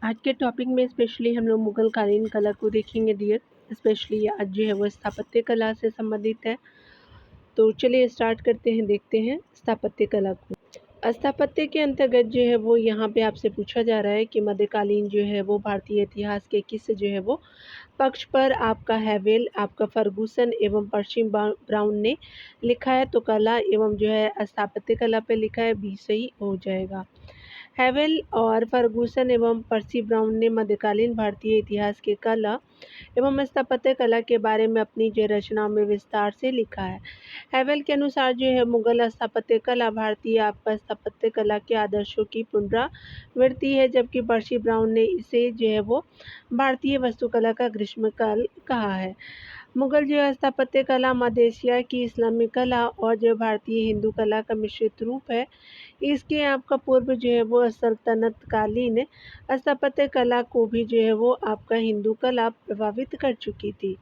आज के टॉपिक में स्पेशली हम लोग मुगल कालीन कला को देखेंगे डियर। स्पेशली आज जो है वो स्थापत्य कला से संबंधित है। तो चलिए स्टार्ट करते हैं, देखते हैं स्थापत्य कला को। स्थापत्य के अंतर्गत जो है वो यहाँ पे आपसे पूछा जा रहा है कि मध्यकालीन जो है वो भारतीय इतिहास के किस जो है वो पक्ष पर आपका हैवेल, आपका फर्गुसन एवं पश्चिम ब्राउन ने लिखा है। तो कला एवं जो है स्थापत्य कला पे लिखा है, बी सही हो जाएगा। हैवेल और फर्गुसन एवं पर्सी ब्राउन ने मध्यकालीन भारतीय इतिहास के कला एवं स्थापत्य कला के बारे में अपनी जो रचनाओं में विस्तार से लिखा है। हैवेल के अनुसार जो है मुगल स्थापत्य कला भारतीय आपका स्थापत्य कला के आदर्शों की पुनरावृत्ति है, जबकि पर्सी ब्राउन ने इसे जो है वो भारतीय वास्तुकला का ग्रीष्मकाल कहा है। मुगल जो है स्थापत्य कला मध्य एशिया की इस्लामी कला और जो भारतीय हिंदू कला का मिश्रित रूप है। इसके आपका पूर्व जो है वो सल्तनत कालीन स्थापत्य कला को भी जो है वो आपका हिंदू कला प्रभावित कर चुकी थी।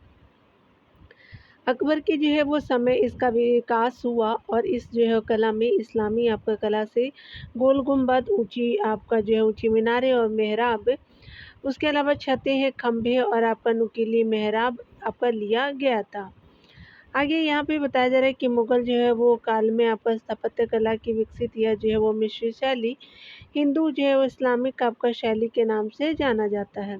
अकबर के जो है वो समय इसका विकास हुआ और इस जो है कला में इस्लामी आपका कला से गोल गुंबद, ऊंची आपका जो है ऊंची मीनारें और मेहराब, उसके अलावा छतें हैं, खंभे और आपका नुकीली मेहराब आपका लिया गया था। आगे यहाँ पे बताया जा रहा है कि मुगल जो है वो काल में आपका स्थापत्य कला की विकसित या जो है वो मिश्रित शैली हिंदू जो है वो इस्लामिक आपका शैली के नाम से जाना जाता है।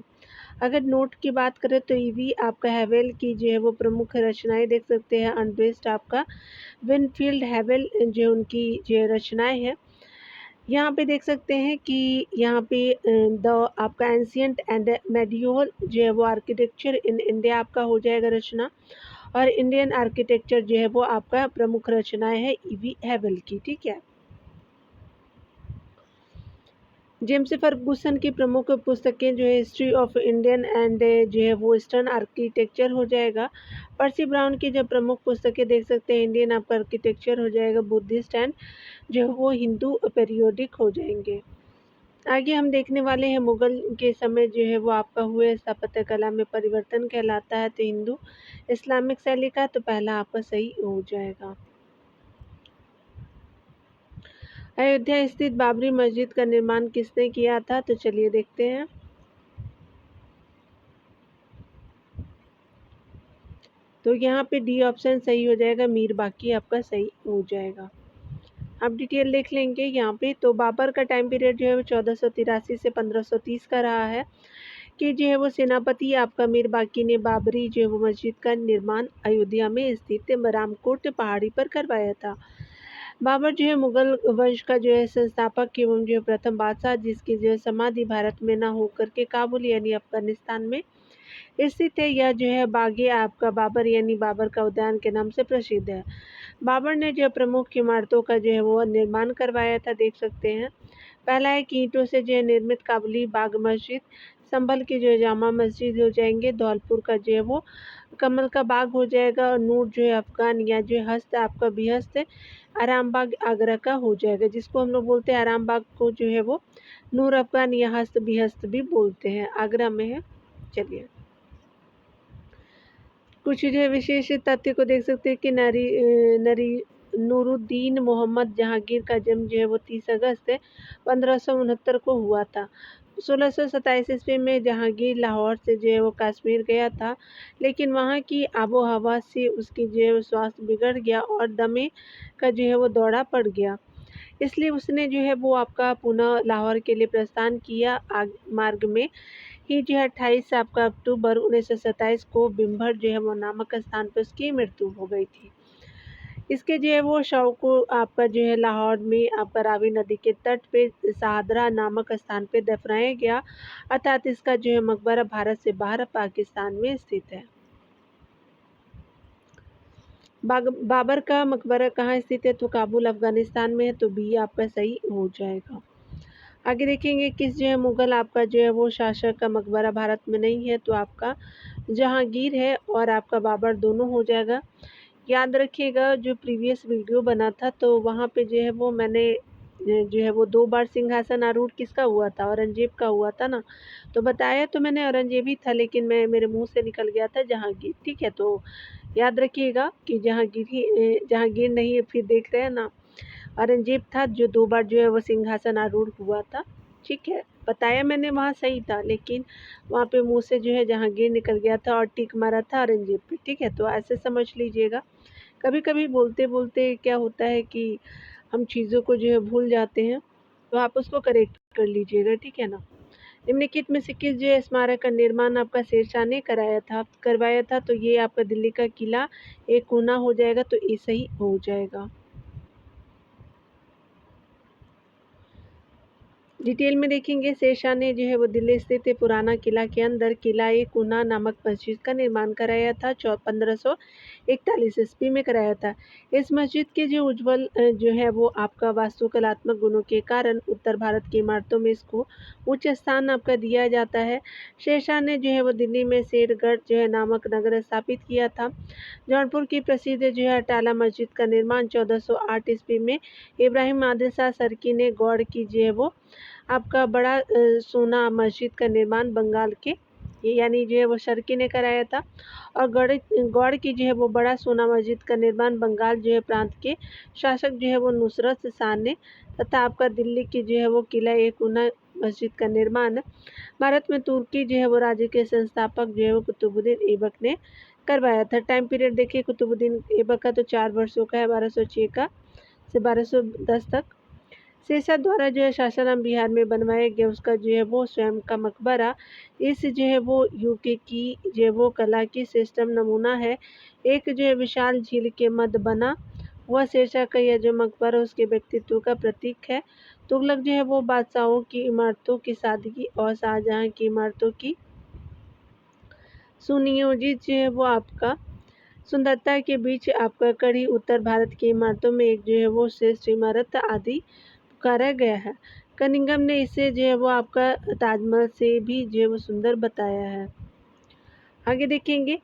अगर नोट की बात करें तो ईवी आपका हैवेल की जो है वो प्रमुख रचनाएं देख सकते हैं। अनड्रेस्ड आपका विनफील्ड हैवेल जो उनकी जो रचनाएं हैं, यहाँ पे देख सकते हैं कि यहाँ पे द आपका एंशियंट एंड मेडियोवल जो है वो आर्किटेक्चर इन इंडिया आपका हो जाएगा रचना, और इंडियन आर्किटेक्चर जो है वो आपका प्रमुख रचनाएं है ईवी हैवेल की। ठीक है। जेम्स फर्गुसन की प्रमुख पुस्तकें जो है हिस्ट्री ऑफ इंडियन एंड जो है वो ईस्टर्न आर्किटेक्चर हो जाएगा। पर्सी ब्राउन की जो प्रमुख पुस्तकें देख सकते हैं, इंडियन आपका आर्किटेक्चर हो जाएगा, बुद्धिस्ट एंड जो है वो हिंदू पीरियोडिक हो जाएंगे। आगे हम देखने वाले हैं मुगल के समय जो है वो आपका हुए स्थापत्य कला में परिवर्तन कहलाता है। तो हिंदू इस्लामिक शैली का, तो पहला आपका सही हो जाएगा। अयोध्या स्थित बाबरी मस्जिद का निर्माण किसने किया था? तो चलिए देखते हैं। तो यहाँ पे डी ऑप्शन सही हो जाएगा, मीर बाकी आपका सही हो जाएगा। आप डिटेल देख लेंगे यहाँ पे। तो बाबर का टाइम पीरियड जो है वो 1483 से 1530 का रहा है कि जो है वो सेनापति आपका मीर बाकी ने बाबरी जो है वो मस्जिद का निर्माण अयोध्या में स्थित रामकोट पहाड़ी पर करवाया था। बाबर जो है मुगल वंश का जो है संस्थापक एवं जो है प्रथम बादशाह, जिसकी जो है समाधि भारत में ना होकर के काबुल यानी अफगानिस्तान में स्थित है। यह जो है बागे आपका बाबर यानी बाबर का उद्यान के नाम से प्रसिद्ध है। बाबर ने जो प्रमुख इमारतों का जो है वो निर्माण करवाया था, देख सकते हैं। पहला है कि ईंटों से जो है निर्मित काबुली बाग मस्जिद, संभल की जो है जामा मस्जिद हो जाएंगे, धौलपुर का जो है वो कमल का बाग हो जाएगा, और नूर जो है अफगान या जो है हस्त आपका बिहस्त आराम बाग आगरा का हो जाएगा, जिसको हम लोग बोलते हैं आराम बाग को जो है वो नूर अफगान या हस्त बिहस्त भी बोलते हैं, आगरा में है। चलिए कुछ जो है विशेष तथ्य को देख सकते हैं कि नरी नूरुद्दीन मोहम्मद जहांगीर का जन्म जो है वो 30 अगस्त 1569 को हुआ था। 1627 ईस्वी में जहांगीर लाहौर से जो है वो कश्मीर गया था, लेकिन वहाँ की आबो हवा से उसकी जो है वो स्वास्थ्य बिगड़ गया और दमे का जो है वो दौरा पड़ गया। इसलिए उसने जो है वो आपका पुनः लाहौर के लिए प्रस्थान किया। मार्ग में ही जो है 28 आपका अक्टूबर 1927 को बिम्भर जो है वो नामक स्थान पर उसकी मृत्यु हो गई थी। इसके जो है वो शव को आपका जो है लाहौर में आपका रावी नदी के तट पे सादरा नामक स्थान पे दफनाया गया, अर्थात इसका जो है मकबरा भारत से बाहर पाकिस्तान में स्थित है। बाबर का मकबरा कहाँ स्थित है? तो काबुल अफगानिस्तान में है, तो बी आपका सही हो जाएगा। आगे देखेंगे किस जो है मुगल आपका जो है वो शासक का मकबरा भारत में नहीं है? तो आपका जहांगीर है और आपका बाबर दोनों हो जाएगा। याद रखिएगा जो प्रीवियस वीडियो बना था तो वहाँ पे जो है वो मैंने जो है वो 2 बार सिंहासन आरूढ़ किसका हुआ था? औरंगजेब का हुआ था ना। तो बताया तो मैंने औरंगजेब ही था, लेकिन मेरे मुंह से निकल गया था जहांगीर। ठीक है, तो याद रखिएगा कि जहांगीर नहीं, फिर देख रहे हैं ना, औरंगजेब था जो 2 बार जो है वो सिंहासन आरूढ़ हुआ था। ठीक है। बताया मैंने वहाँ सही था, लेकिन वहाँ पे मुँह से जो है जहांगीर निकल गया था और टिक मारा था औरंगज़ेब पे, ठीक है? तो ऐसे समझ लीजिएगा। कभी-कभी बोलते-बोलते क्या होता है कि हम चीज़ों को जो है भूल जाते हैं, तो आप उसको करेक्ट कर लीजिएगा, ठीक है ना? निम्नलिखित में से किस जो है स्मारक का निर्माण आपका शेरशाह ने करवाया था, तो ये आपका दिल्ली का किला एक कोना हो जाएगा, तो ये सही हो जाएगा। डिटेल में देखेंगे, शेरशाह ने जो है वो दिल्ली स्थित पुराना किला के अंदर किला-ए-कुना नामक मस्जिद का निर्माण कराया था। 1541 ईस्वी में कराया था। इस मस्जिद के जो उज्ज्वल जो है वो आपका वास्तुकलात्मक गुणों के कारण उत्तर भारत की इमारतों में इसको उच्च स्थान आपका दिया जाता है। शेरशाह ने जो है वो दिल्ली में शेरगढ़ जो है नामक नगर स्थापित किया था। जौनपुर की प्रसिद्ध जो है अटाला मस्जिद का निर्माण 1408 ईस्वी में इब्राहिम आदिल शाह सर्की ने गौड़ की जो है वो आपका बड़ा सोना मस्जिद का निर्माण बंगाल के यानी जो है वो शर्की ने कराया था। और गौड़ की जो है वो बड़ा सोना मस्जिद का निर्माण बंगाल जो है प्रांत के शासक जो है वो नुसरत शाह ने तथा आपका दिल्ली की जो है वो किला-ए-कुना मस्जिद का निर्माण भारत में तुर्की जो है वो राज्य के संस्थापक जो है वो कुतुबुद्दीन ऐबक ने करवाया था। टाइम पीरियड देखिए कुतुबुद्दीन ऐबक का तो 4 वर्षों का है, 1206 का से 1210 तक। शेरशाह द्वारा जो है सासाराम बिहार में बनवाया गया उसका जो है वो स्वयं का मकबरा इस जो है वो यूके की जो है वो कला की श्रेष्ठतम नमूना है। एक जो है विशाल झील के मध्य बना हुआ शेरशाह का यह जो मकबरा उसके व्यक्तित्व का प्रतीक है। तुगलक जो है वो बादशाहों की इमारतों की सादगी और शाहजहां की इमारतों की सुनियोजित जो है वो आपका सुंदरता के बीच आपका कड़ी उत्तर भारत की इमारतों में एक जो है वो श्रेष्ठ इमारत आदि पुकारा गया है। कनिंघम ने इसे जो है वो आपका ताजमहल से भी जो है वो सुंदर बताया है। आगे देखेंगे,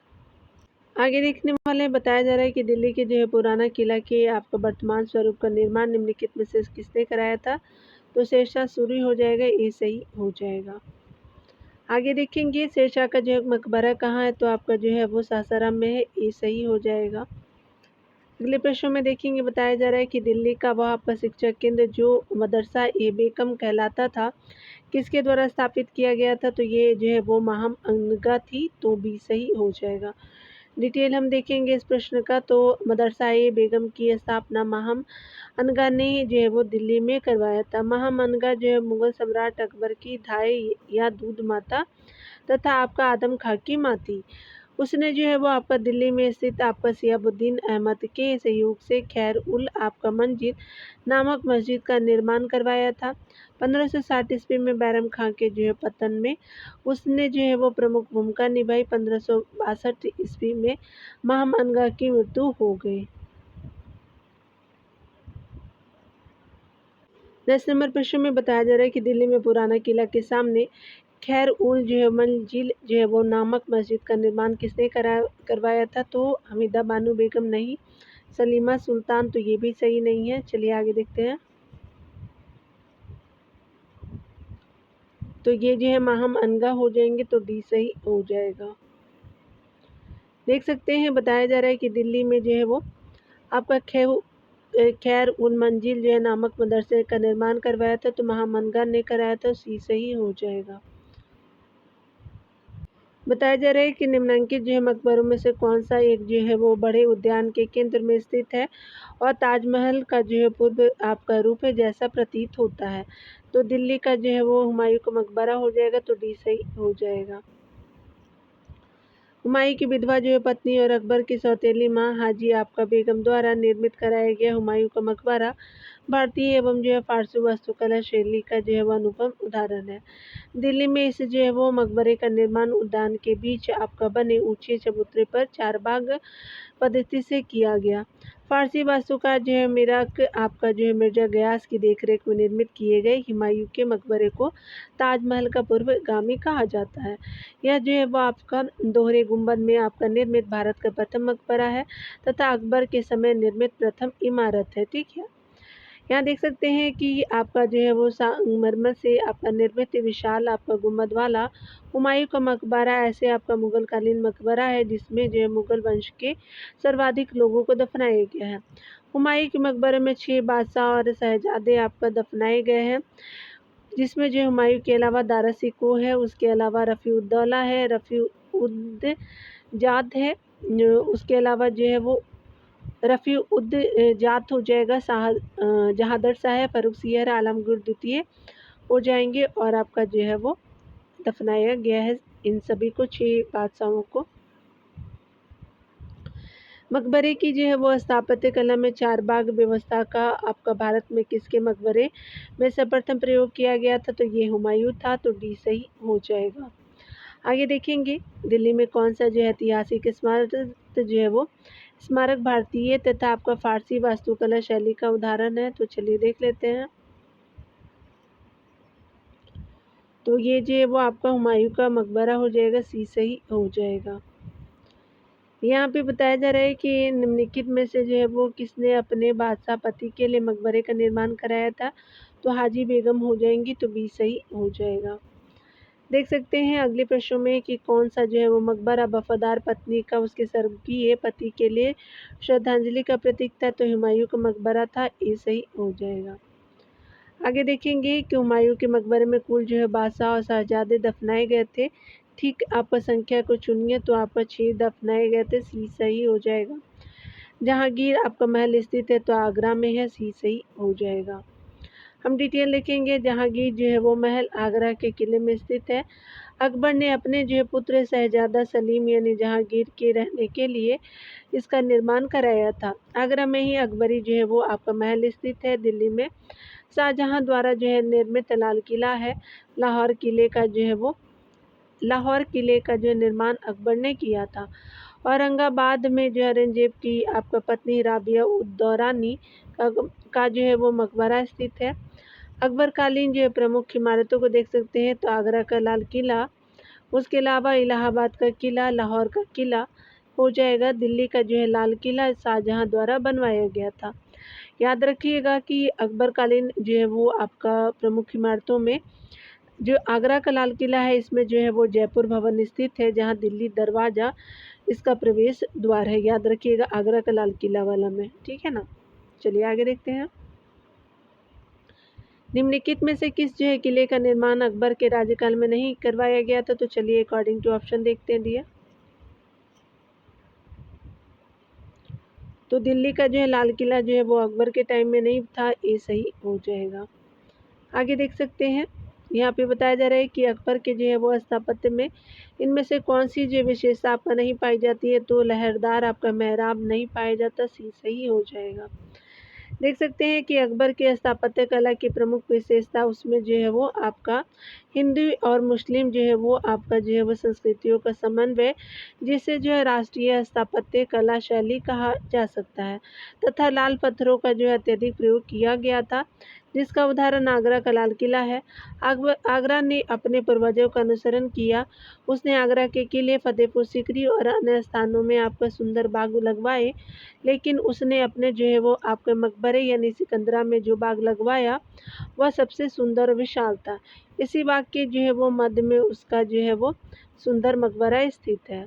आगे देखने वाले बताया जा रहा है कि दिल्ली के जो है पुराना किला के आपका वर्तमान स्वरूप का निर्माण निम्नलिखित में से किसने कराया था, तो शेरशाह सूरी हो जाएगा, ये सही हो जाएगा। आगे देखेंगे शेरशाह का जो है मकबरा कहाँ है, तो आपका जो है वो सासाराम में है, ये सही हो जाएगा। अगले प्रश्न में देखेंगे बताया जा रहा है कि दिल्ली का वह आपका शिक्षा केंद्र जो मदरसा ए बेगम कहलाता था किसके द्वारा स्थापित किया गया था, तो ये जो है वो महम अनगा थी, तो भी सही हो जाएगा। डिटेल हम देखेंगे इस प्रश्न का, तो मदरसा ए बेगम की स्थापना महम अनगा ने जो है वो दिल्ली में करवाया था। महम अनगा जो है मुगल सम्राट अकबर की धाय या दूध माता तथा आपका आदम खां की माँ थी। उसने जो है वो आपका दिल्ली में स्थित आपका सियाबुद्दीन अहमद के सहयोग से खैर उल आपका मंजिल नामक मस्जिद का निर्माण करवाया था। 1560 ईस्वी में बैरम खां के जो है पतन में उसने जो है वो प्रमुख भूमिका निभाई। 1562 ईस्वी में महम अनगा की मृत्यु हो गई। 10 नंबर प्रश्न में बताया जा रहा है कि दिल्ली में पुराना किला के सामने खैर उल जो है मंजिल जो है वो नामक मस्जिद का निर्माण किसने करवाया था, तो हमीदा बानो बेगम नहीं, सलीमा सुल्तान, तो ये भी सही नहीं है। चलिए आगे देखते हैं, तो ये जो है महम अनगा हो जाएंगे, तो डी सही हो जाएगा। देख सकते हैं बताया जा रहा है कि दिल्ली में जो है वो आपका खैर उल मंजिल जो है नामक मदरसे का निर्माण करवाया था, तो महम अनगा ने कराया था, सी सही हो जाएगा। बताया जा रहा है कि निम्नलिखित जो है मकबरों में से कौन सा एक जो है वो बड़े उद्यान के केंद्र में स्थित है और ताजमहल का जो है पूर्व आपका रूप है जैसा प्रतीत होता है, तो दिल्ली का जो है वो हुमायूं का मकबरा हो जाएगा, तो डी सही हो जाएगा। हुमायूं की विधवा जो है पत्नी और अकबर की सौतेली माँ हाजी आपका बेगम द्वारा निर्मित कराया गया हुमायूं का मकबरा भारतीय एवं जो है फारसी वास्तुकला शैली का जो है वो अनुपम उदाहरण है। दिल्ली में इस जो है वो मकबरे का निर्माण उद्यान के बीच आपका बने ऊंचे चबूतरे पर चार बाग पद्धति से किया गया। फारसी वास्तुकार जो है मिराक आपका जो है मिर्जा गयास की देखरेख में निर्मित किए गए हुमायूं के मकबरे को ताजमहल का पूर्वगामी कहा जाता है। यह जो है वो आपका दोहरे गुंबद में आपका निर्मित भारत का प्रथम मकबरा है तथा अकबर के समय निर्मित प्रथम इमारत है, ठीक है। यहाँ देख सकते हैं कि आपका जो है वो संगमरमर से आपका निर्मित विशाल आपका गुंबद वाला हुमायूं का मकबरा ऐसे आपका मुगल कालीन मकबरा है जिसमें जो है मुगल वंश के सर्वाधिक लोगों को दफनाया गया है। हुमायूं के मकबरे में 6 बादशाह और शहजादे आपका दफनाए गए हैं। जिसमें जो हुमायूं के अलावा दारा सिकोह है, उसके अलावा रफ़ी-उद-दौला है, रफ़ी-उद-जात है, उसके अलावा जो है वो रफ़ी-उद-जात हो जाएगा, जहादर साहब, फ़र्रुख सियर, आलमगीर द्वितीय हो जाएंगे और आपका जो है वो दफनाया गया है इन सभी को 6 बादशाहों को। मकबरे की जो है वो स्थापत्य कला में 4 बाग व्यवस्था का आपका भारत में किसके मकबरे में सर्वप्रथम प्रयोग किया गया था, तो ये हुमायूं था, तो डी सही हो जाएगा। आगे देखेंगे दिल्ली में कौन सा जो है ऐतिहासिक स्मारक जो है वो स्मारक भारतीय तथा आपका फारसी वास्तुकला शैली का उदाहरण है, तो चलिए देख लेते हैं। तो ये जो है वो आपका हुमायूं का मकबरा हो जाएगा, सी सही हो जाएगा। यहाँ पे बताया जा रहा है कि निम्नलिखित में से जो है वो किसने अपने बादशाह पति के लिए मकबरे का निर्माण कराया था, तो हाजी बेगम हो जाएंगी, तो बी सही हो जाएगा। देख सकते हैं अगले प्रश्नों में कि कौन सा जो है वो मकबरा वफादार पत्नी का उसके स्वर्गीय पति के लिए श्रद्धांजलि का प्रतीक था, तो हुमायूं का मकबरा था, ए सही हो जाएगा। आगे देखेंगे कि हुमायूं के मकबरे में कुल जो है बादशाह और शहजादे दफनाए गए थे। ठीक आपका संख्या को चुनिए, तो आपका 6 दफनाए गए थे, सी सही हो जाएगा। जहांगीर आपका महल स्थित है, तो आगरा में है, सी सही हो जाएगा। हम डिटेल लिखेंगे। जहांगीर जो है वो महल आगरा के किले में स्थित है। अकबर ने अपने जो है पुत्र शहजादा सलीम यानी जहांगीर के रहने के लिए इसका निर्माण कराया था। आगरा में ही अकबरी जो है वो आपका महल स्थित है। दिल्ली में शाहजहां द्वारा जो है निर्मित लाल किला है। लाहौर किले का जो है निर्माण अकबर ने किया था। औरंगाबाद में जो औरंगजेब की आपका पत्नी राबिया उद दौरानी का जो है वो मकबरा स्थित है। अकबर कालीन जो है प्रमुख इमारतों को देख सकते हैं, तो आगरा का लाल किला, उसके अलावा इलाहाबाद का किला, लाहौर का किला हो जाएगा। दिल्ली का जो है लाल किला शाहजहां द्वारा बनवाया गया था। याद रखिएगा कि अकबर कालीन जो है वो आपका प्रमुख इमारतों में जो आगरा का लाल किला है, इसमें जो है वो जयपुर भवन स्थित है, जहां दिल्ली दरवाज़ा इसका प्रवेश द्वार है। याद रखिएगा आगरा का लाल किला वाला में, ठीक है ना। चलिए आगे देखते हैं। निम्नलिखित में से किस जो है किले का निर्माण अकबर के राज्यकाल में नहीं करवाया गया था, तो चलिए अकॉर्डिंग टू ऑप्शन देखते हैं दिया। तो दिल्ली का जो है लाल किला जो है वो अकबर के टाइम में नहीं था, ये सही हो जाएगा। आगे देख सकते हैं, यहाँ पे बताया जा रहा है कि अकबर के जो है वो स्थापत्य में इनमें से कौन सी जो विशेषता आपका नहीं पाई जाती है, तो लहरदार आपका मेहराब नहीं पाया जाता, सी सही हो जाएगा। देख सकते हैं कि अकबर के स्थापत्य कला की प्रमुख विशेषता उसमें जो है वो आपका हिंदू और मुस्लिम जो है वो आपका जो है वो संस्कृतियों का समन्वय, जिसे जो है राष्ट्रीय स्थापत्य कला शैली कहा जा सकता है, तथा लाल पत्थरों का जो है अत्यधिक प्रयोग किया गया था, जिसका उदाहरण आगरा का लाल किला है। आगरा ने अपने पूर्वजों का अनुसरण किया। उसने आगरा के किले, फतेहपुर सीकरी और अन्य स्थानों में आपका सुंदर बाग लगवाए, लेकिन उसने अपने जो है वो आपके मकबरे यानी सिकंदरा में जो बाग लगवाया वह सबसे सुंदर और विशाल था। इसी बाग के जो है वो मध्य में उसका जो है वो सुंदर मकबरा स्थित है।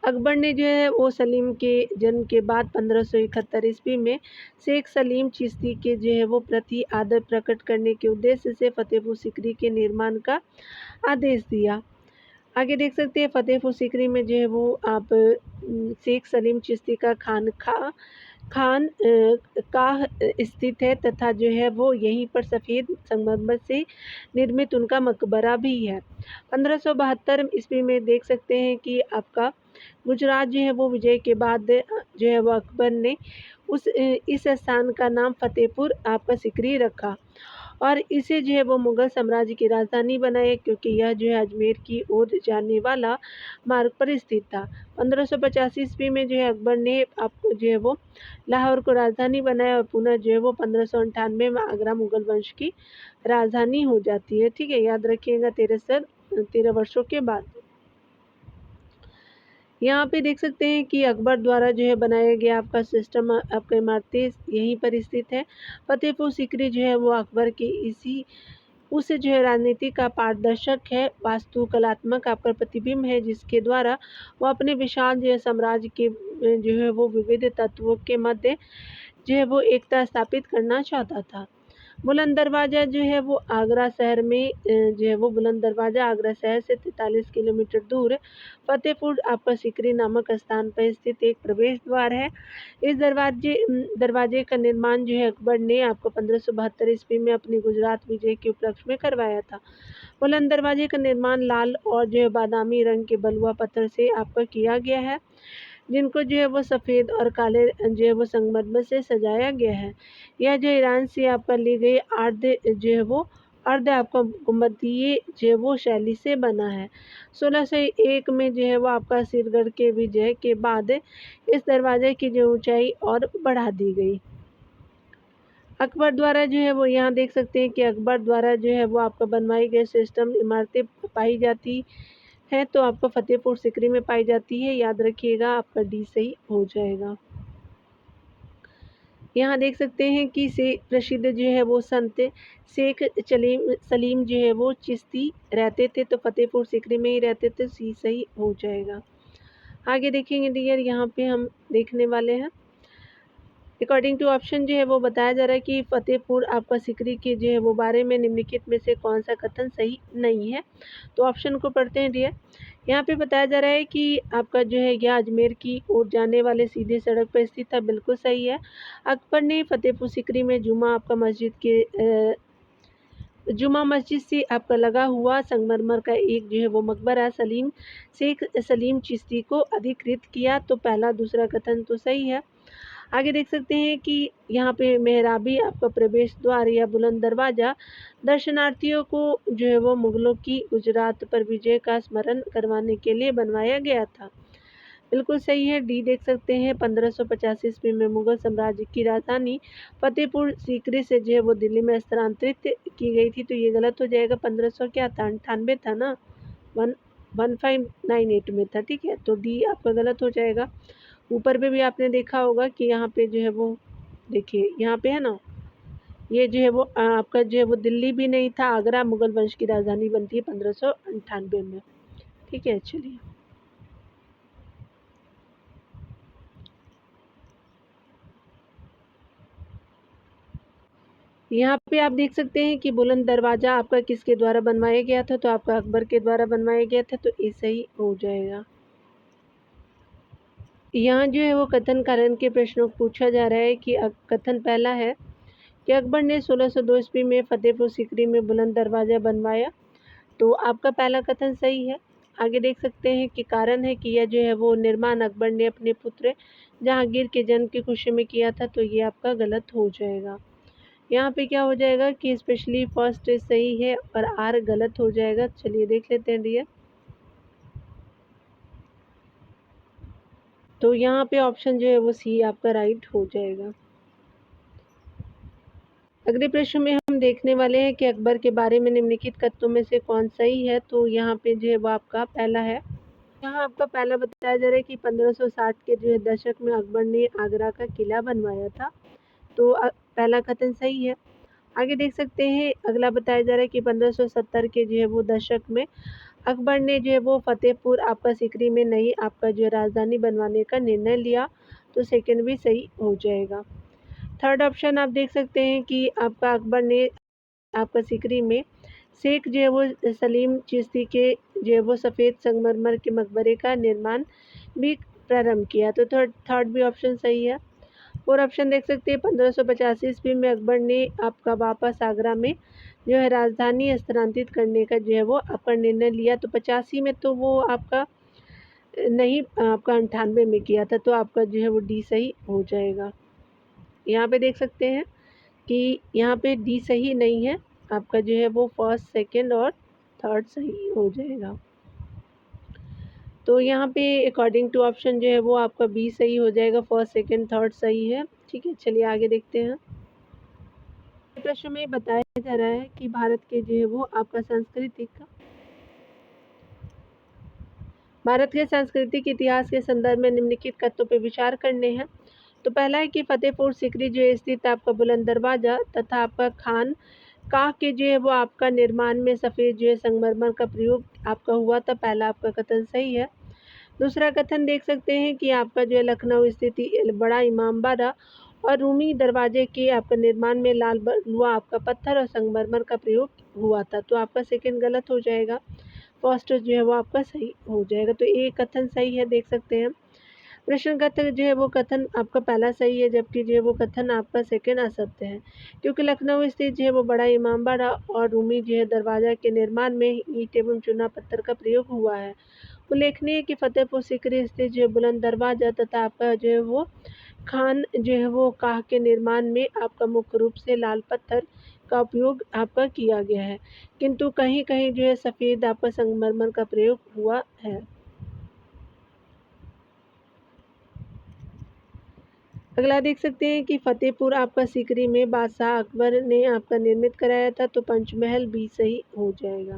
अकबर ने जो है वो सलीम के जन्म के बाद 1571 ईस्वी में शेख सलीम चिश्ती के जो है वो प्रति आदर प्रकट करने के उद्देश्य से फतेहपुर सीकरी के निर्माण का आदेश दिया। आगे देख सकते हैं फतेहपुर सीकरी में जो है वो आप शेख सलीम चिश्ती का खान का स्थित है, तथा जो है वो यहीं पर सफ़ेद संगमरमर से निर्मित उनका मकबरा भी है। 1572 ईस्वी में देख सकते हैं कि आपका गुजरात जो है वो विजय के बाद जो है वो अकबर ने इस स्थान का नाम फतेहपुर आपका सीकरी रखा और इसे जो है वो मुग़ल साम्राज्य की राजधानी बनाया, क्योंकि यह जो है अजमेर की ओर जाने वाला मार्ग पर स्थित था। 1585 ईस्वी में जो है अकबर ने आपको जो है वो लाहौर को राजधानी बनाया और पुनः जो है वो 1598 में आगरा मुग़ल वंश की राजधानी हो जाती है। ठीक है, याद रखिएगा 13 वर्षों के बाद। यहाँ पे देख सकते हैं कि अकबर द्वारा जो है बनाया गया आपका सिस्टम आपका इमारतें यहीं पर स्थित है। फतेहपुर सीकरी जो है वो अकबर के उस जो है राजनीति का पारदर्शक है, वास्तुकलात्मक आपका प्रतिबिंब है, जिसके द्वारा वो अपने विशाल जो है साम्राज्य के जो है वो विविध तत्वों के मध्य जो है वो एकता स्थापित करना चाहता था। बुलंद दरवाज़ा जो है वो आगरा शहर में जो है वो बुलंद दरवाज़ा आगरा शहर से 43 किलोमीटर दूर फतेहपुर आपका सिकरी नामक स्थान पर स्थित एक प्रवेश द्वार है। इस दरवाजे का निर्माण जो है अकबर ने आपको 1572 ईस्वी में अपनी गुजरात विजय के उपलक्ष्य में करवाया था। बुलंद दरवाजे का निर्माण लाल और जो है बादामी रंग के बलुआ पत्थर से आपका किया गया है, जिनको जो है वो सफ़ेद और काले जो है वो संगमरमर से सजाया गया है। यह जो ईरान से आपका ली गई अर्ध आपका गुंबदीय जो है वो शैली से बना है। 1601 में जो है वो आपका सिरगढ़ के विजय के बाद इस दरवाजे की जो ऊंचाई और बढ़ा दी गई। अकबर द्वारा जो है वो यहाँ देख सकते हैं कि अकबर द्वारा जो है वो आपका बनवाई गई सिस्टम इमारतें पाई जाती है, तो आपको फतेहपुर सिकरी में पाई जाती है। याद रखिएगा, आपका डी सही हो जाएगा। यहाँ देख सकते हैं कि से प्रसिद्ध जो है वो संत शेख सलीम जो है वो चिश्ती रहते थे, तो फतेहपुर सिकरी में ही रहते थे, सी सही हो जाएगा। आगे देखेंगे डियर, यहाँ पे हम देखने वाले हैं अकॉर्डिंग टू ऑप्शन जो है वो बताया जा रहा है कि फतेहपुर आपका सिकरी के जो है वो बारे में निम्नलिखित में से कौन सा कथन सही नहीं है। तो ऑप्शन को पढ़ते हैं डियर। यहाँ पे बताया जा रहा है कि आपका जो है यह अजमेर की ओर जाने वाले सीधे सड़क पर स्थित है, बिल्कुल सही है। अकबर ने फतेहपुर सिकरी में जुमा मस्जिद से आपका लगा हुआ संगमरमर का एक जो है वो मकबरा शेख सलीम चिश्ती को अधिकृत किया, तो पहला दूसरा कथन तो सही है। आगे देख सकते हैं कि यहाँ पे मेहराबी आपका प्रवेश द्वार या बुलंद दरवाज़ा दर्शनार्थियों को जो है वो मुगलों की गुजरात पर विजय का स्मरण करवाने के लिए बनवाया गया था, बिल्कुल सही है। डी देख सकते हैं 1585 ईस्वी में मुगल साम्राज्य की राजधानी फतेहपुर सीकरी से जो है वो दिल्ली में स्थानांतरित की गई थी, तो ये गलत हो जाएगा। 1500 क्या था, 98 था ना, 1598 में था, ठीक है, तो डी आपका गलत हो जाएगा। ऊपर पे भी आपने देखा होगा कि यहाँ पे जो है वो देखिए यहाँ पे है ना, ये जो है वो आपका जो है वो दिल्ली भी नहीं था, आगरा मुगल वंश की राजधानी बनती है 1598 में, ठीक है। चलिए यहाँ पे आप देख सकते हैं कि बुलंद दरवाज़ा आपका किसके द्वारा बनवाया गया था, तो आपका अकबर के द्वारा बनवाया गया था, तो ये सही हो जाएगा। यहाँ जो है वो कथन कारण के प्रश्नों को पूछा जा रहा है कि कथन पहला है कि अकबर ने 1602 ईस्वी में फतेहपुर सिकरी में बुलंद दरवाज़ा बनवाया, तो आपका पहला कथन सही है। आगे देख सकते हैं कि कारण है कि यह जो है वो निर्माण अकबर ने अपने पुत्र जहांगीर के जन्म की खुशी में किया था, तो ये आपका गलत हो जाएगा। यहाँ पे क्या हो जाएगा कि स्पेशली फर्स्ट सही है और आर गलत हो जाएगा। चलिए देख लेते हैं डियर। तो यहाँ पे ऑप्शन जो है वो सी आपका राइट हो जाएगा। अगले प्रश्न में हम देखने वाले हैं कि अकबर के बारे में निम्नलिखित कथनों में से कौन सही है, तो यहाँ पे जो है वो आपका पहला है। यहाँ आपका पहला बताया जा रहा है कि 1560 के जो है दशक में अकबर ने आगरा का किला बनवाया था, तो पहला कथन सही है। आगे देख सकते हैं अगला बताया जा रहा है कि 1570 के जो है वो दशक में अकबर ने जो है वो फतेहपुर आपका सिकरी में नई आपका जो राजधानी बनवाने का निर्णय लिया, तो सेकंड भी सही हो जाएगा। थर्ड ऑप्शन आप देख सकते हैं कि आपका अकबर ने आपका सिकरी में शेख जो है वो सलीम चिश्ती के जो है वो सफ़ेद संगमरमर के मकबरे का निर्माण भी प्रारंभ किया, तो थर्ड भी ऑप्शन सही है। और ऑप्शन देख सकते हैं 1585 ईस्वी में अकबर ने आपका वापस आगरा में जो है राजधानी स्थानांतरित करने का जो है वो आपका निर्णय लिया, तो 85 में तो वो आपका नहीं आपका 98 में किया था, तो आपका जो है वो डी सही हो जाएगा। यहाँ पे देख सकते हैं कि यहाँ पे डी सही नहीं है, आपका जो है वो फर्स्ट सेकंड और थर्ड सही हो जाएगा। तो यहाँ पे अकॉर्डिंग टू ऑप्शन जो है वो आपका बी सही हो जाएगा, फर्स्ट सेकंड थर्ड सही है, ठीक है। चलिए आगे देखते हैं। प्रश्न में बताया जा रहा है कि भारत के जो है वो आपका भारत के सांस्कृतिक इतिहास के संदर्भ में निम्नलिखित तथ्यों पर विचार करने हैं। तो पहला है कि फतेहपुर सिकरी जो है स्थित आपका बुलंद दरवाज़ा तथा आपका खान काह के जो है वो आपका निर्माण में सफ़ेद जो है संगमरमर का प्रयोग आपका हुआ था, पहला आपका कथन सही है। दूसरा कथन देख सकते हैं कि आपका जो है लखनऊ स्थित बड़ा इमामबाड़ा और रूमी दरवाजे के आपका निर्माण में लाल बलुआ आपका पत्थर और संगमरमर का प्रयोग हुआ था। तो आपका सेकंड गलत हो जाएगा, फर्स्ट जो है वो आपका सही हो जाएगा। तो ये कथन सही है, देख सकते हैं। प्रश्न का जो है वो कथन आपका पहला सही है, जबकि जो है वो कथन आपका सेकंड असत्य है, क्योंकि लखनऊ स्थित जो है वो बड़ा इमामबाड़ा और रूमी जो है दरवाजा के निर्माण में ईंट एवं चूना पत्थर का प्रयोग हुआ है। उल्लेखनीय कि फतेहपुर सीकरी स्थित जो बुलंद दरवाजा तथा आपका जो है वो खान जो है वो काह के निर्माण में आपका मुख्य रूप से लाल पत्थर का उपयोग आपका किया गया है, किंतु कहीं कहीं जो है सफ़ेद आपका संगमरमर का प्रयोग हुआ है। अगला देख सकते हैं कि फतेहपुर आपका सीकरी में बादशाह अकबर ने आपका निर्मित कराया था, तो पंचमहल भी सही हो जाएगा।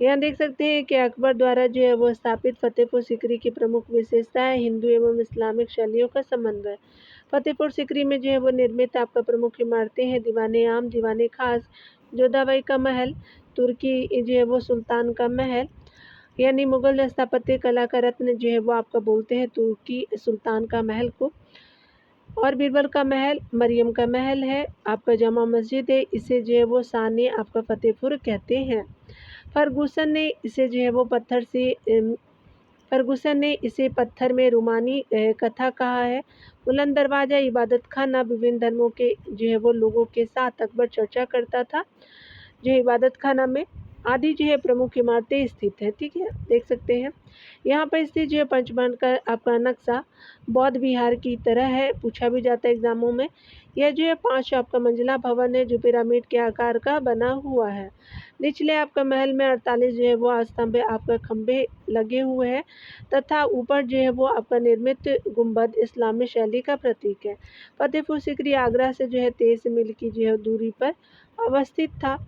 यहाँ देख सकते हैं कि अकबर द्वारा जो है वो स्थापित फतेहपुर सीकरी की प्रमुख विशेषता है हिंदू एवं इस्लामिक शैलियों का समन्वय। फतेहपुर सीकरी में जो है वो निर्मित आपका प्रमुख इमारतें हैं दीवाने आम, दीवाने खास, जोधाबाई का महल, तुर्की जो है वो सुल्तान का महल, यानी मुगल स्थापत्य कला का रत्न जो है वो आपका बोलते हैं तुर्की सुल्तान का महल को, और बीरबल का महल, मरियम का महल है, आपका जमा मस्जिद है, इसे जो है वो साने आपका फतेहपुर कहते हैं। फर्गूसन ने इसे जो है वो फर्गूसन ने इसे पत्थर में रूमानी कथा कहा है। बुलंद दरवाजा इबादत खाना विभिन्न धर्मों के जो है वो लोगों के साथ अकबर चर्चा करता था। जो इबादत खाना में आदि जो है प्रमुख इमारतें स्थित है, ठीक है, देख सकते हैं। यहाँ पर स्थित जो है पंचमहल का आपका नक्शा बौद्ध विहार की तरह है, पूछा भी जाता है एग्जामों में। यह जो है 5 आपका मंजिला भवन है जो पिरामिड के आकार का बना हुआ है। निचले आपका महल में 48 जो है वो स्तंभ आपका खंभे लगे हुए हैं तथा ऊपर जो है वो आपका निर्मित गुंबद इस्लामी शैली का प्रतीक है। फतेहपुर सीकरी आगरा से जो है 23 मील की जो है दूरी पर अवस्थित था।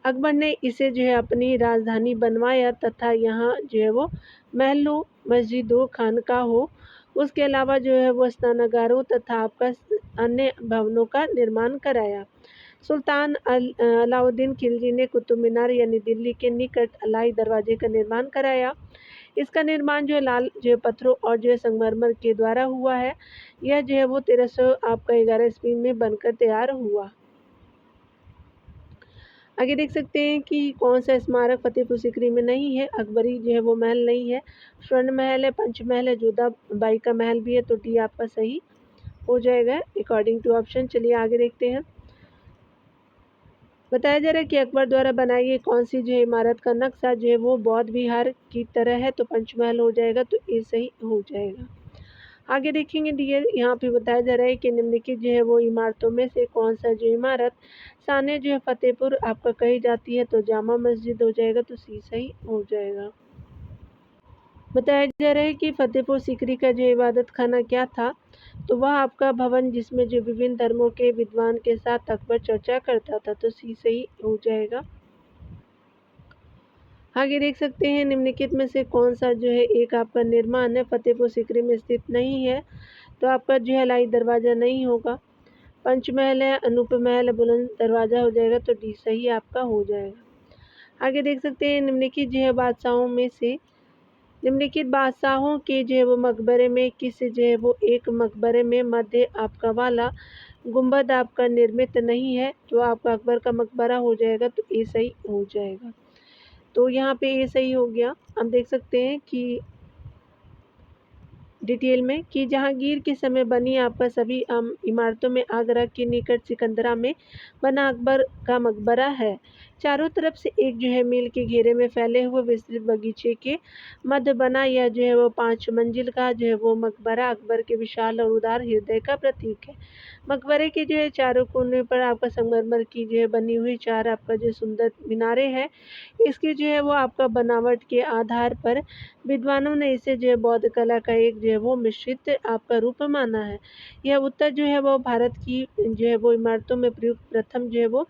अकबर ने इसे जो है अपनी राजधानी बनवाया तथा यहाँ जो है वो महलों, मस्जिदों, खानकाहों, उसके अलावा जो है वो स्नानागारों तथा आपका अन्य भवनों का निर्माण कराया। सुल्तान अलाउद्दीन खिलजी ने कुतुब मीनार यानी दिल्ली के निकट अलाई दरवाजे का निर्माण कराया। इसका निर्माण जो है लाल जो है पत्थरों और जो है संगमरमर के द्वारा हुआ है। यह जो है वो 1300 आपका 11 ईस्वी में बनकर तैयार हुआ। आगे देख सकते हैं कि कौन सा स्मारक फतेहपुर सीकरी में नहीं है। अकबरी जो है वो महल नहीं है, स्वर्ण महल है, पंचमहल है, जोधाबाई का महल भी है, तो डी आपका सही हो जाएगा अकॉर्डिंग टू ऑप्शन। चलिए आगे देखते हैं। बताया जा रहा है कि अकबर द्वारा बनाई गई कौन सी जो है इमारत का नक्शा जो है वो बौद्ध विहार की तरह है, तो पंचमहल हो जाएगा, तो ये सही हो जाएगा। आगे देखेंगे डियर, यहाँ पे बताया जा रहा है कि निम्नलिखित जो है वो इमारतों में से कौन सा जो इमारत साने जो है फतेहपुर आपका कही जाती है, तो जामा मस्जिद हो जाएगा, तो सी सही हो जाएगा। बताया जा रहा है कि फतेहपुर सीकरी का जो इबादत खाना क्या था, तो वह आपका भवन जिसमें जो विभिन्न धर्मों के विद्वान के साथ अकबर चर्चा करता था, तो सी सही हो जाएगा। आगे देख सकते हैं निम्नलिखित में से कौन सा जो है एक आपका निर्माण है फतेहपुर सीकरी में स्थित नहीं है, तो आपका जो है लाई दरवाज़ा नहीं होगा। पंचमहल है, अनूप महल है, बुलंद दरवाज़ा हो जाएगा, तो डी सही आपका हो जाएगा। आगे देख सकते हैं निम्नलिखित जो है बादशाहों में से निम्नलिखित बादशाहों के जो है वो मकबरे में किस जो है वो एक मकबरे में मध्य आपका वाला गुंबद आपका निर्मित नहीं है, तो आपका अकबर का मकबरा हो जाएगा, तो ये सही हो जाएगा। तो यहाँ पे ये सही हो गया। हम देख सकते हैं कि डिटेल में कि जहांगीर के समय बनी आपका सभी इमारतों में आगरा के निकट सिकंदरा में बना अकबर का मकबरा है। चारों तरफ से एक जो है मील के घेरे में फैले हुए विस्तृत बगीचे के मध्य बना यह जो है वो 5 मंजिल का जो है वो मकबरा अकबर के विशाल और उदार हृदय का प्रतीक है। मकबरे के जो है चारों कोने पर आपका संगमरमर की जो है बनी हुई 4 आपका जो सुंदर मीनारे हैं, इसकी जो है वो आपका बनावट के आधार पर विद्वानों ने इसे जो है बौद्ध कला का एक जो है वो मिश्रित आपका रूप माना है। यह उत्तर जो है वो भारत की जो है वो इमारतों में प्रयुक्त प्रथम जो है वो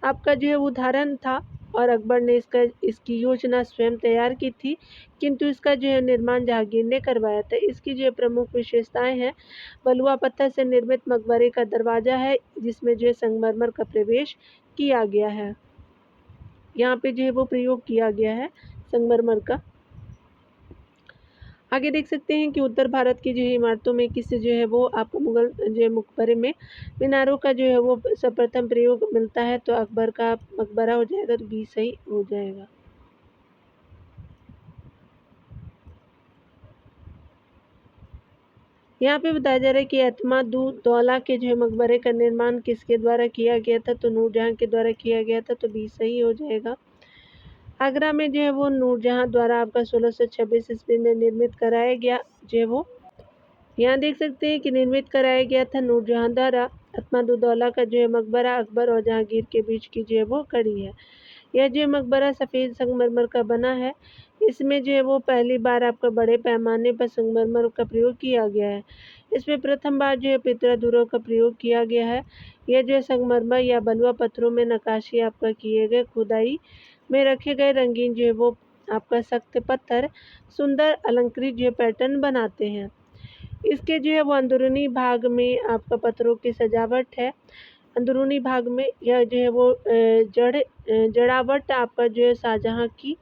आपका जो है उदाहरण था, और अकबर ने इसकी योजना स्वयं तैयार की थी, किंतु इसका जो है निर्माण जहांगीर ने करवाया था। इसकी जो प्रमुख विशेषताएं हैं, बलुआ पत्थर से निर्मित मकबरे का दरवाजा है जिसमें जो है संगमरमर का प्रवेश किया गया है। यहाँ पे जो है वो प्रयोग किया गया है संगमरमर का। आगे देख सकते हैं कि उत्तर भारत की जो है इमारतों में किससे जो है वो आपको मुगल जो है मकबरे में मीनारों का जो है वो सर्वप्रथम प्रयोग मिलता है, तो अकबर का मकबरा हो जाएगा, तो बी सही हो जाएगा। यहाँ पे बताया जा रहा है कि एतमादुद्दौला के जो है मकबरे का निर्माण किसके द्वारा किया गया था, तो नूरजहाँ के द्वारा किया गया था, तो बी सही हो जाएगा। आगरा में जो है वो नूरजहाँ द्वारा आपका 1626 ईस्वी में निर्मित कराया गया जो है वो यहाँ देख सकते हैं कि निर्मित कराया गया था नूरजहाँ द्वारा। एतमादुद्दौला का जो है मकबरा अकबर और जहांगीर के बीच की जो है वो कड़ी है। यह जो है मकबरा सफ़ेद संगमरमर का बना है। इसमें जो है वो पहली बार आपका बड़े पैमाने पर संगमरमर का प्रयोग किया गया है। इसमें प्रथम बार जो है पितरादुरों का प्रयोग किया गया है। यह जो है संगमरमर या बलुआ पत्थरों में नक्काशी आपका किए गए खुदाई में रखे गए रंगीन जो है वो आपका सख्त पत्थर सुंदर अलंकृत जो पैटर्न बनाते हैं। इसके जो है वो अंदरूनी भाग में आपका पत्थरों की सजावट है। अंदरूनी भाग में यह जो है वो जड़ावट आपका जो है शाहजहाँ की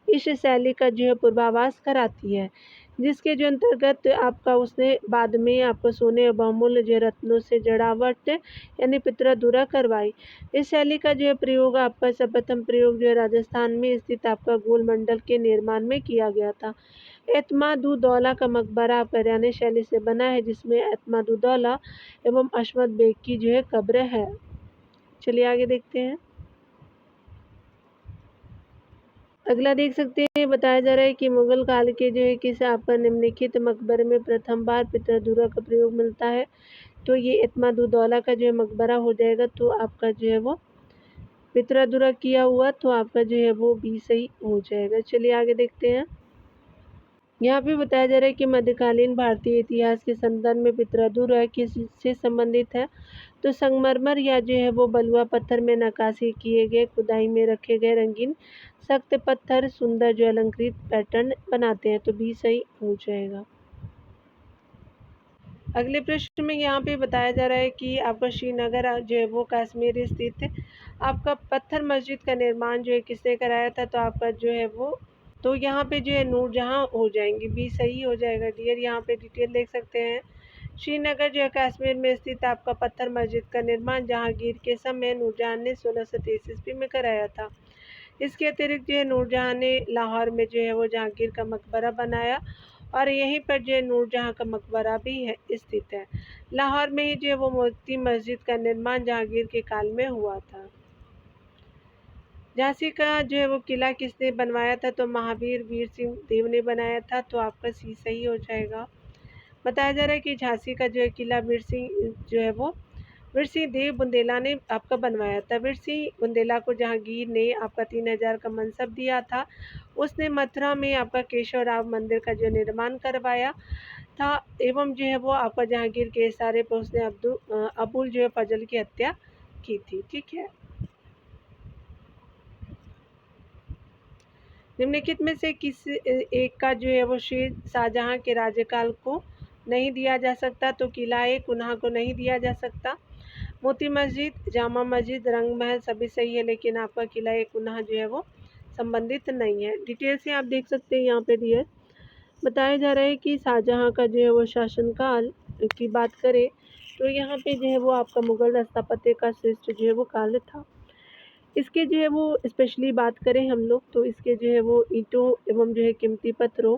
इस शैली का जो है पूर्वाभास कराती है, जिसके जो अंतर्गत आपका उसने बाद में आपको सोने और बहुमूल्य जो रत्नों से जड़ावट यानी पितरादुरा करवाई। इस शैली का जो है प्रयोग आपका सर्वप्रथम प्रयोग जो है राजस्थान में स्थित आपका गोलमंडल के निर्माण में किया गया था। एतमादुद्दौला का मकबरा ईरानी शैली से बना है, जिसमें एतमादुद्दौला एवं अशमत बेग की जो है कब्र है। चलिए आगे देखते हैं। अगला देख सकते हैं, बताया जा रहा है कि मुगल काल के जो है किस आपका निम्नलिखित मकबरे में प्रथम बार पितरादुरा का प्रयोग मिलता है, तो ये एतमादुद्दौला का जो है मकबरा हो जाएगा। तो आपका जो है वो पितरादुरा किया हुआ, तो आपका जो है वो बी सही हो जाएगा। चलिए आगे देखते हैं। यहाँ पे बताया जा रहा है कि मध्यकालीन भारतीय इतिहास के संदर्भ में पितरादुरा किससे संबंधित है, तो संगमरमर या जो है वो बलुआ पत्थर में नक्काशी किए गए खुदाई में रखे गए रंगीन सख्त पत्थर सुंदर जो अलंकृत पैटर्न बनाते हैं, तो बी सही हो जाएगा। अगले प्रश्न में यहाँ पे बताया जा रहा है कि आपका श्रीनगर जो है वो कश्मीर स्थित आपका पत्थर मस्जिद का निर्माण जो है किसने कराया था, तो आपका जो है वो तो यहाँ पे जो है नूरजहाँ हो जाएंगी, बी सही हो जाएगा डियर। यहाँ पे डिटेल देख सकते हैं। श्रीनगर जो है कश्मीर में स्थित आपका पत्थर मस्जिद का निर्माण जहांगीर के समय नूरजहाँ ने 1623 ईस्वी में कराया था। इसके अतिरिक्त जो है नूरजहाँ ने लाहौर में जो है वो जहांगीर का मकबरा बनाया और यहीं पर जो है नूरजहाँ का मकबरा भी है स्थित है। लाहौर में ही जो है वो मोती मस्जिद का निर्माण जहांगीर के काल में हुआ था। झांसी का जो है वो किला किसने बनवाया था, तो महावीर वीर सिंह देव ने बनाया था, तो आपका सी सही हो जाएगा। बताया जा रहा है कि झांसी का जो है किला वीर सिंह जो है वो वीर सिंह देव बुंदेला ने आपका बनवाया था। वीर सिंह बुंदेला को जहांगीर ने आपका 3000 का मनसब दिया था। उसने मथुरा में आपका केशव राव मंदिर का जो निर्माण करवाया था एवं जो है वो आपका जहांगीर के इशारे पर उसने अबुल जो है फजल की हत्या की थी। ठीक है। निम्नलिखित में से किस एक का जो है वो श्री शाहजहाँ के राज्यकाल को नहीं दिया जा सकता, तो किला कुन्हा को नहीं दिया जा सकता। मोती मस्जिद जामा मस्जिद रंग महल सभी सही है, लेकिन आपका किला कुन्हा जो है वो संबंधित नहीं है। डिटेल से आप देख सकते हैं। यहाँ पे डियर बताया जा रहा है कि शाहजहाँ का जो है वो शासनकाल की बात करें, तो यहाँ पे जो है वो आपका मुगल स्थापत्य का श्रेष्ठ जो है वो काल था। इसके जो है वो स्पेशली बात करें हम लोग, तो इसके जो है वो ईंटों एवं जो है कीमती पत्थरों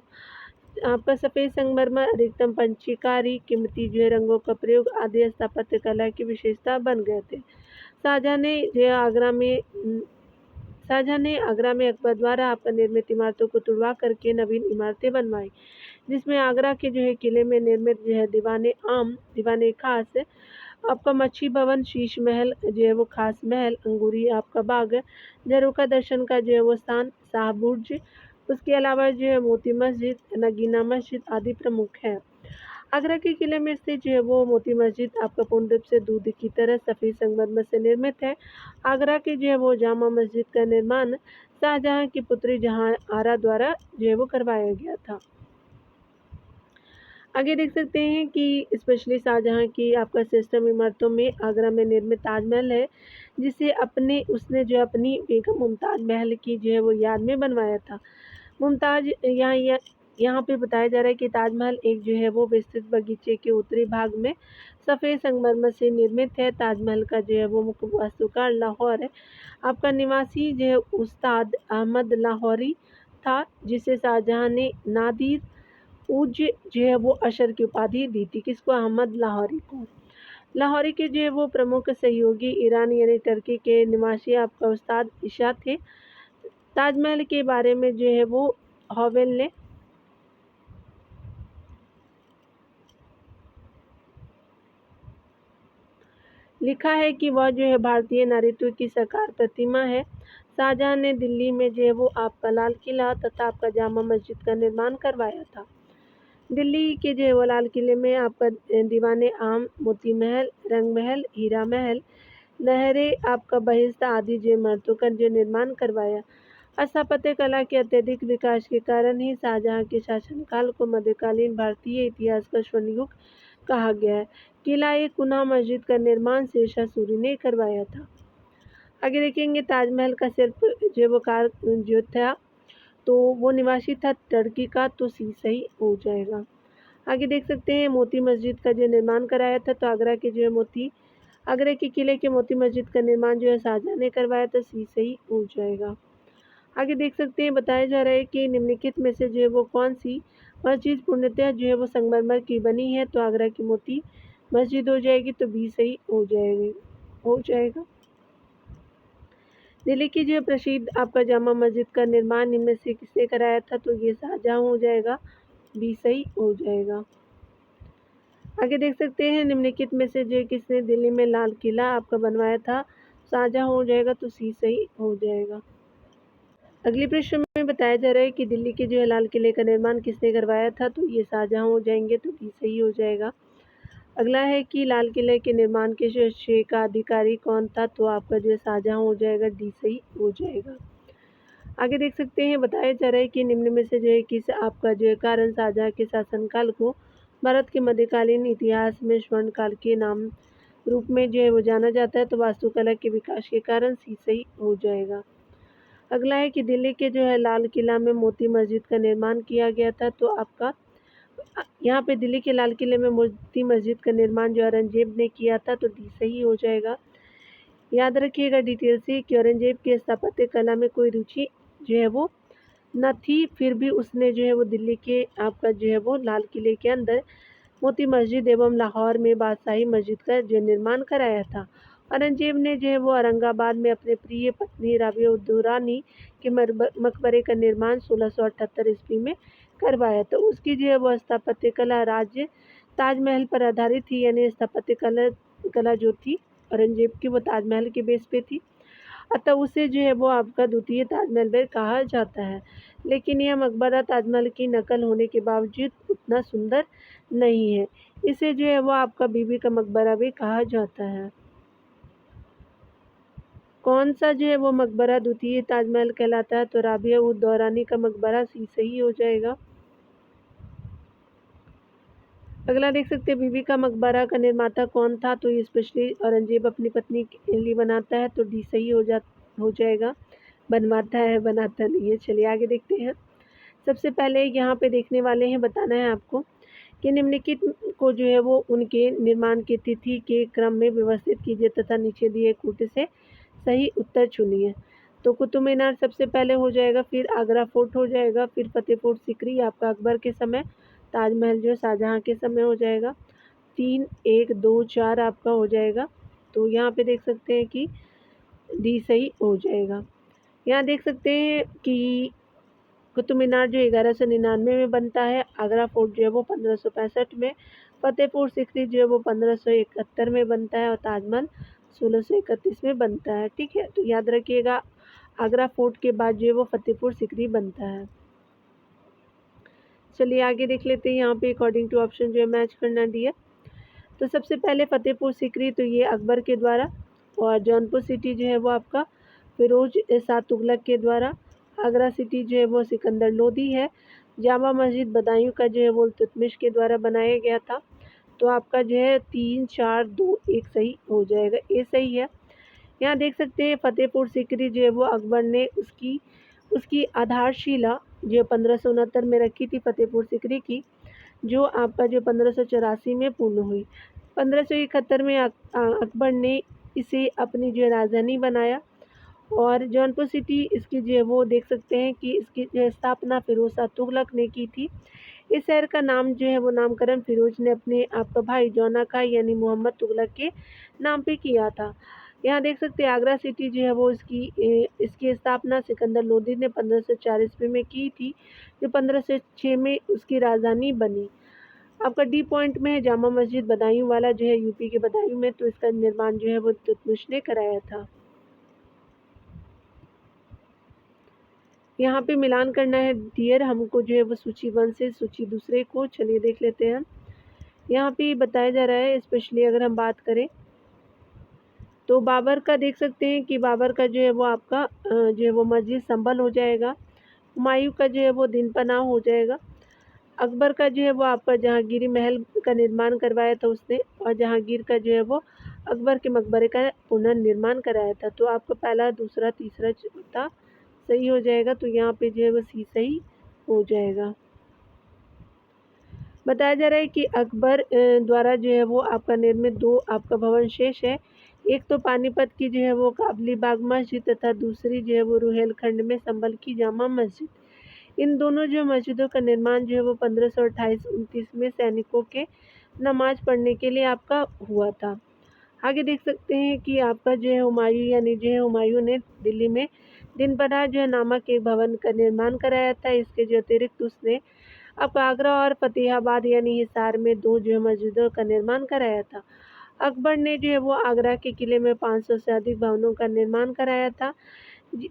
आपका सफ़ेद संगमरमर अधिकतम पंचीकारी कीमती जो है रंगों का प्रयोग आदि स्थापत्य कला की विशेषता बन गए थे। शाहजहाँ ने जो है आगरा में अकबर द्वारा आपका निर्मित इमारतों को तुड़वा करके नवीन इमारतें बनवाई, जिसमें आगरा के जो है किले में निर्मित जो है दीवाने खास आपका मच्छी भवन शीश महल जो है वो खास महल अंगूरी आपका बाग झरोखा दर्शन का जो है वो स्थान शाह बुर्ज, उसके अलावा जो है मोती मस्जिद नगीना मस्जिद आदि प्रमुख है। आगरा के किले में स्थित जो है वो मोती मस्जिद आपका पूर्ण रूप से दूध की तरह सफ़ेद संगमरमर से निर्मित है। आगरा के जो है वो जामा मस्जिद का निर्माण शाहजहाँ की पुत्री जहाँ आरा द्वारा जो है वो करवाया गया था। आगे देख सकते हैं कि स्पेशली शाहजहाँ की आपका सिस्टम इमारतों में आगरा में निर्मित ताजमहल है, जिसे उसने जो अपनी बेगम मुमताज़ महल की जो है वो याद में बनवाया था। मुमताज़ यहाँ पे बताया जा रहा है कि ताजमहल एक जो है वो विस्तृत बगीचे के उत्तरी भाग में सफ़ेद संगमरमर से निर्मित है। ताजमहल का जो है वो मुख्य वास्तुकार लाहौर है। आपका निवासी जो है उस्ताद अहमद लाहौरी था, जिसे शाहजहाँ ने नादिर उज जो है वो अशर की उपाधि दी थी। किसको? अहमद लाहौरी को। लाहौरी के जो है वो प्रमुख सहयोगी ईरान यानी टर्की के निवासी आपका उस्ताद इशा थे। ताजमहल के बारे में जो है वो हॉवेल ने लिखा है कि वह जो है भारतीय नारीत्व की साकार प्रतिमा है। शाहजहाँ ने दिल्ली में जो है वो आपका लाल किला तथा आपका जामा मस्जिद का निर्माण करवाया था। दिल्ली के जो है वो लाल किले में आपका दीवाने आम, मोती महल, रंग महल, हीरा महल, लहरे आपका बहिश्त आदि जो इमारतों का जो निर्माण करवाया। स्थापत्य कला के अत्यधिक विकास के कारण ही शाहजहाँ के शासनकाल को मध्यकालीन भारतीय इतिहास का स्वर्ण युग कहा गया है। किला ए कुना मस्जिद का निर्माण शेरशाह सूरी ने करवाया था। आगे देखेंगे ताजमहल का सिर्फ जो वो कार जो था तो वो निवासी था टर्की का, तो सी सही हो जाएगा। आगे देख सकते हैं मोती मस्जिद का जो निर्माण कराया था, तो आगरा के किले के मोती मस्जिद का निर्माण जो है शाहजहाँ ने करवाया था, सी सही हो जाएगा। आगे देख सकते हैं बताया जा रहा है कि निम्नलिखित में से जो है वो कौन सी मस्जिद पूर्णतः जो है वो संगमरमर की बनी है, तो आगरा की मोती मस्जिद हो जाएगी, तो बी सही हो जाएगा। दिल्ली की जो प्रसिद्ध आपका जामा मस्जिद का निर्माण इनमें से किसने कराया था, तो ये शाहजहाँ हो जाएगा, बी सही हो जाएगा। आगे देख सकते हैं निम्नलिखित में से जो किसने दिल्ली में लाल किला आपका बनवाया था, शाहजहाँ हो जाएगा, तो सी सही हो जाएगा। अगले प्रश्न में बताया जा रहा है कि दिल्ली के जो है लाल किले का निर्माण किसने करवाया था, तो ये शाहजहाँ हो जाएंगे, तो डी सही हो जाएगा। अगला है कि लाल किले के निर्माण के श्रेय का अधिकारी कौन था, तो आपका जो है शाहजहाँ हो जाएगा, डी सही हो जाएगा। आगे देख सकते हैं बताया जा रहा है कि निम्न में से जो है किस आपका जो है कारण शाहजहाँ के शासनकाल को भारत के मध्यकालीन इतिहास में स्वर्ण काल के नाम रूप में जो है वो जाना जाता है, तो वास्तुकला के विकास के कारण सी सही हो जाएगा। अगला है कि दिल्ली के जो है लाल किला में मोती मस्जिद का निर्माण किया गया था, तो आपका यहाँ पे दिल्ली के लाल किले में मोती मस्जिद का निर्माण जो औरंगजेब ने किया था, तो डी सही हो जाएगा। याद रखिएगा डिटेल से कि औरंगजेब की स्थापत्य कला में कोई रुचि जो है वो न थी, फिर भी उसने जो है वो दिल्ली के आपका जो है वो लाल किले के अंदर मोती मस्जिद एवं लाहौर में बादशाही मस्जिद का जो निर्माण कराया था। औरंगजेब ने जो है वो औरंगाबाद में अपने प्रिय पत्नी राबिया उद दुरानी के मकबरे का निर्माण 1678 ईस्वी में करवाया, तो उसकी जो है वो स्थापत्य कला राज्य ताजमहल पर आधारित थी, यानी स्थापत्य कला जो थी औरंगजेब की वो ताजमहल के बेस पे थी, अतः उसे जो है वो आपका द्वितीय ताजमहल भी कहा जाता है। लेकिन यह मकबरा ताजमहल की नकल होने के बावजूद उतना सुंदर नहीं है, इसे जो है वो आपका बीबी का मकबरा भी कहा जाता है। कौन सा जो है वो मकबरा द्वितीय ताजमहल कहलाता है, तो राबिया उद दौरानी का मकबरा सी सही हो जाएगा। अगला देख सकते हैं बीबी का मकबरा का निर्माता कौन था, तो ये स्पेशली औरंगजेब अपनी पत्नी के लिए बनाता है, तो डी सही हो जाएगा। बनवाता है, बनाता नहीं है। चलिए आगे देखते हैं। सबसे पहले यहाँ पे देखने वाले हैं, बताना है आपको कि निम्नलिखित को जो है वो उनके निर्माण की तिथि के क्रम में व्यवस्थित कीजिए तथा नीचे दिए कूट से सही उत्तर चुनिए। तो कुतुब मीनार सबसे पहले हो जाएगा, फिर आगरा फोर्ट हो जाएगा, फिर फतेहपुर सिकरी आपका अकबर के समय, ताजमहल जो शाहजहाँ के समय हो जाएगा। 3, 1, 2, 4 आपका हो जाएगा। तो यहाँ पे देख सकते हैं कि डी सही हो जाएगा। यहाँ देख सकते हैं कि कुतुब मीनार जो 1199 में बनता है, आगरा फोर्ट जो है वो 1565 में, फतेहपुर सिकरी जो है वो 1571 में बनता है और ताजमहल 1631 में बनता है। ठीक है, तो याद रखिएगा आगरा फोर्ट के बाद जो है वो फतेहपुर सिकरी बनता है। चलिए आगे देख लेते हैं। यहाँ पे अकॉर्डिंग टू ऑप्शन जो है मैच करना डियर। तो सबसे पहले फतेहपुर सिकरी, तो ये अकबर के द्वारा, और जौनपुर सिटी जो है वो आपका फिरोज शाह तुगलक के द्वारा, आगरा सिटी जो है वो सिकंदर लोदी है, जामा मस्जिद बदायूं का जो है वो इल्तुतमिश के द्वारा बनाया गया था। तो आपका जो है 3, 4, 2, 1 सही हो जाएगा, ए सही है। यहाँ देख सकते हैं फतेहपुर सिकरी जो है वो अकबर ने उसकी उसकी आधारशिला जो 1569 में रखी थी फतेहपुर सिकरी की, जो आपका जो 1584 में पूर्ण हुई। 1571 में अकबर ने इसे अपनी जो राजधानी बनाया और जौनपुर सिटी इसकी जो है वो देख सकते हैं कि इसकी जो स्थापना फिरोज शाह तुगलक ने की थी। इस शहर का नाम जो है वो नामकरण फिरोज ने अपने आपका भाई जौना का यानी मोहम्मद तुगलक के नाम पे किया था। यहाँ देख सकते हैं आगरा सिटी जो है वो इसकी स्थापना सिकंदर लोदी ने 1504 ईस्वी में की थी, जो 1506 में उसकी राजधानी बनी। आपका डी पॉइंट में है जामा मस्जिद बदायूं वाला जो है यूपी के बदायूं में, तो इसका निर्माण जो है वो इल्तुतमिश ने कराया था। यहाँ पे मिलान करना है डियर हमको जो है वो सूची 1 से सूची दूसरे को, चलिए देख लेते हैं। यहाँ पे बताया जा रहा है, स्पेशली अगर हम बात करें तो बाबर का देख सकते हैं कि बाबर का जो है वो आपका जो है वो मस्जिद संभल हो जाएगा। हुमायूं का जो है वो दिन पनाह हो जाएगा। अकबर का जो है वो आपका जहांगीरी महल का निर्माण करवाया था उसने, और जहांगीर का जो है वो अकबर के मकबरे का पुनर्निर्माण कराया था। तो आपका पहला, दूसरा, तीसरा, चौथा सही हो जाएगा, तो यहाँ पे जो है वो सी सही हो जाएगा। बताया जा रहा है कि अकबर द्वारा जो है वो आपका निर्मित 2 आपका भवन शेष है। एक तो पानीपत की जो है वो काबली बाग मस्जिद तथा दूसरी जो है वो रुहेलखंड में संभल की जामा मस्जिद। इन दोनों जो मस्जिदों का निर्माण जो है वो 1528-29 में सैनिकों के नमाज पढ़ने के लिए आपका हुआ था। आगे देख सकते हैं कि आपका जो है हुमायूं यानी जो है हुमायूं ने दिल्ली में दिन पनाह जो है नामक एक भवन का निर्माण कराया था। इसके जो अतिरिक्त उसने अब आगरा और फतेहाबाद यानी हिसार में 2 जो है मस्जिदों का निर्माण कराया था। अकबर ने जो है वो आगरा के किले में 500 से अधिक भवनों का निर्माण कराया था।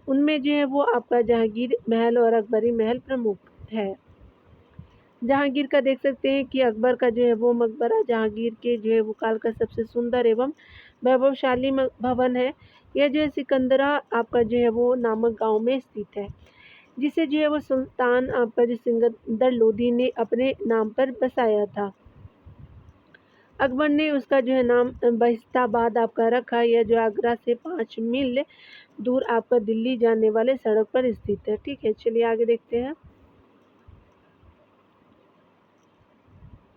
उनमें जो है वो आपका जहांगीर महल और अकबरी महल प्रमुख है। जहांगीर का देख सकते हैं कि अकबर का जो है वो मकबरा जहांगीर के जो है वो काल का सबसे सुंदर एवं वैभवशाली भवन है। यह जो है सिकंदरा आपका जो है वो नामक गांव में स्थित है, जिसे जो है वो सुल्तान आपका जो सिकंदर लोदी ने अपने नाम पर बसाया था। अकबर ने उसका जो है नाम बहिस्ताबाद आपका रखा। यह जो आगरा से 5 मील दूर आपका दिल्ली जाने वाले सड़क पर स्थित है। ठीक है, चलिए आगे देखते हैं।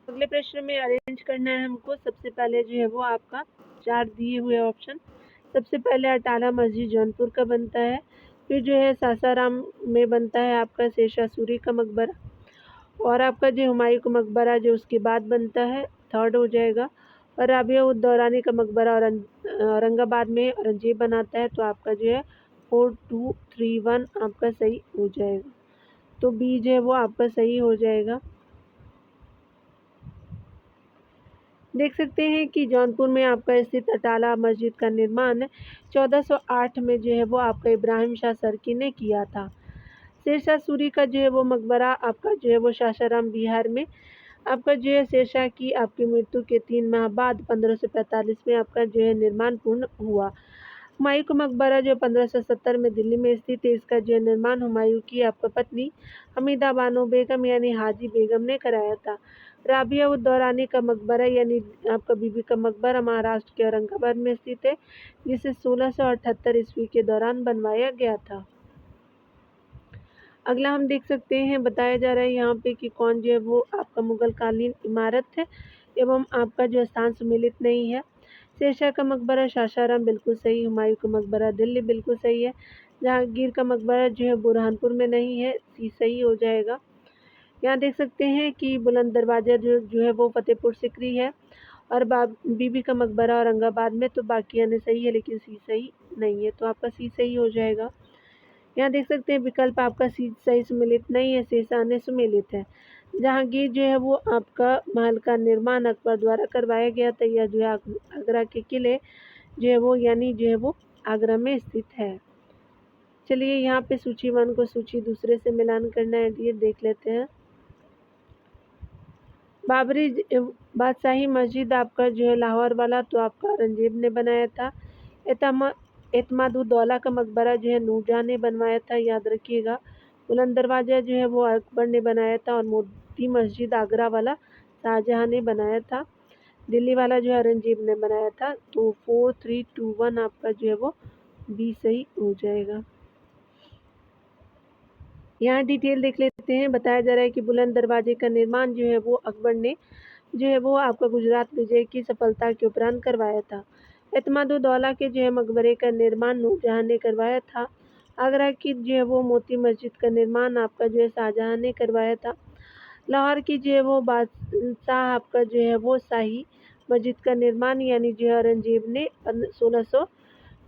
अगले प्रश्न में अरेंज करना है हमको। सबसे पहले जो है वो आपका 4 दिए हुए ऑप्शन। सबसे पहले अटाला मस्जिद जौनपुर का बनता है, फिर जो है सासाराम में बनता है आपका शेरशाह सूरी का मकबरा, और आपका जो हुमायूं का मकबरा जो उसके बाद बनता है, थर्ड हो जाएगा। और राबिया उद दौरानी का मकबरा औरंगाबाद में औरंगजेब बनाता है, तो आपका जो है 4 2 3 1 आपका सही हो जाएगा। तो बी जो है वो आपका सही हो जाएगा। देख सकते हैं कि जौनपुर में आपका स्थित अटाला मस्जिद का निर्माण 1408 में जो है वो आपका इब्राहिम शाह सरकी ने किया था। शेरशाह सूरी का जो है वो मकबरा आपका जो है वो सासाराम बिहार में आपका जो है शेरशाह की आपकी मृत्यु के 3 माह बाद 1545 में आपका जो है निर्माण पूर्ण हुआ। हुमायूं का मकबरा जो 1570 में दिल्ली में स्थित है। इसका जो निर्माण हुमायूं की आपका पत्नी हमीदा बानो बेगम यानी हाजी बेगम ने कराया था। राबिया उद दौरानी का मकबरा यानी आपका बीबी का मकबरा महाराष्ट्र के औरंगाबाद में स्थित है, जिसे 1678 ईस्वी के दौरान बनवाया गया था। अगला हम देख सकते हैं, बताया जा रहा है यहाँ पे कि कौन जो है वो आपका मुगल कालीन इमारत है एवं आपका जो स्थान सुमेलित नहीं है। शेरशाह का मकबरा सासाराम बिल्कुल सही, हुमायूं का मकबरा दिल्ली बिल्कुल सही है, जहांगीर का मकबरा जो है बुरहानपुर में नहीं है, सी सही हो जाएगा। यहाँ देख सकते हैं कि बुलंद दरवाजा जो है वो फतेहपुर सिकरी है, और बीबी का मकबरा औरंगाबाद में, तो बाकी आने सही है लेकिन सी सही नहीं है, तो आपका सी सही हो जाएगा। यहाँ देख सकते हैं विकल्प आपका सी सही सुमेलित नहीं है, शेष आने सुमेलित है। जहांगीर जो है वो आपका महल का निर्माण अकबर द्वारा करवाया गया था। यह जो है आगरा के किले जो है वो यानी जो है वो आगरा में स्थित है। चलिए यहाँ पे सूची 1 को सूची दूसरे से मिलान करना है, ये देख लेते हैं। बाबरी बादशाही मस्जिद आपका जो है लाहौर वाला, तो आपका औरंगजेब ने बनाया था। एतमादुद्दौला का मकबरा जो है नूरजहां ने बनवाया था, याद रखिएगा। बुलंद दरवाजा जो है वो अकबर ने बनाया था, और मोती मस्जिद आगरा वाला शाहजहां ने बनाया था। दिल्ली वाला जो है औरंगजेब ने बनाया था। तो 4 3 2 1 आपका जो है वो बी सही हो जाएगा। यहाँ डिटेल देख लेते हैं। बताया जा रहा है कि बुलंद दरवाजे का निर्माण जो है वो अकबर ने जो है वो आपका गुजरात विजय की सफलता के उपरांत करवाया था। एतमादुद्दौला के जो है मकबरे का निर्माण नूरजहाँ ने करवाया था। आगरा की जो है वो मोती मस्जिद का निर्माण आपका जो है शाहजहाँ ने करवाया था। लाहौर की जो है वो बादशाह आपका जो है वो शाही मस्जिद का निर्माण यानी जो है औरंगजेब ने 1600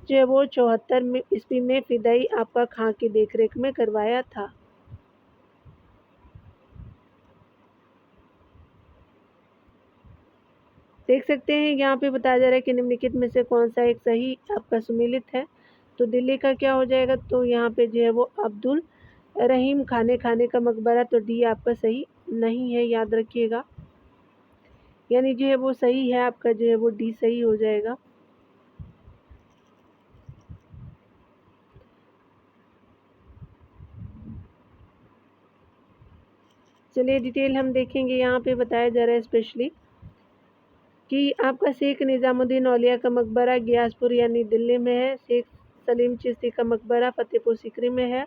जो है वो 74 में ईस्वी में फिदाई आपका खां की देखरेख में करवाया था। देख सकते हैं यहाँ पे बताया जा रहा है कि निम्नलिखित में से कौन सा एक सही आपका सुमेलित है। तो दिल्ली का क्या हो जाएगा, तो यहाँ पे जो है वो अब्दुल रहीम खाने खाने का मकबरा, तो डी आपका सही नहीं है, याद रखिएगा। यानी जो है वो सही है आपका जो है वो डी सही हो जाएगा। चलिए डिटेल हम देखेंगे। यहाँ पे बताया जा रहा है स्पेशली कि आपका शेख निज़ामुद्दीन औलिया का मकबरा गियासपुर यानी दिल्ली में है। शेख सलीम चिश्ती का मकबरा फतेहपुर सीकरी में है।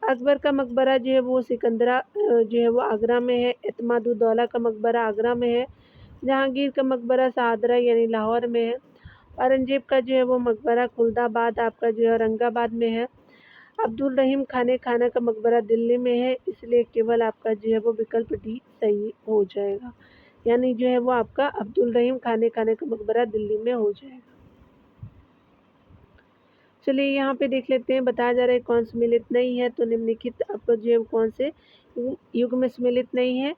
अकबर का मकबरा जो है वो सिकंदरा जो है वो आगरा में है। एतमादुद्दौला का मकबरा आगरा में है। जहांगीर का मकबरा शाहदरा यानी लाहौर में है। औरंगजेब का जो है वो मकबरा खुलदाबाद आपका जो है औरंगाबाद में है। अब्दुल रहीम खाने खाना का मकबरा दिल्ली में है, इसलिए केवल आपका जो है वो विकल्प डी सही हो जाएगा। यानी जो है वो आपका अब्दुल रहीम खाने खाने का मकबरा दिल्ली में हो जाएगा। चलिए यहाँ पे देख लेते हैं। बताया जा रहा है कौन सम्मिलित नहीं है, तो निम्नलिखित आपका जो है कौन से युग में सम्मिलित नहीं है।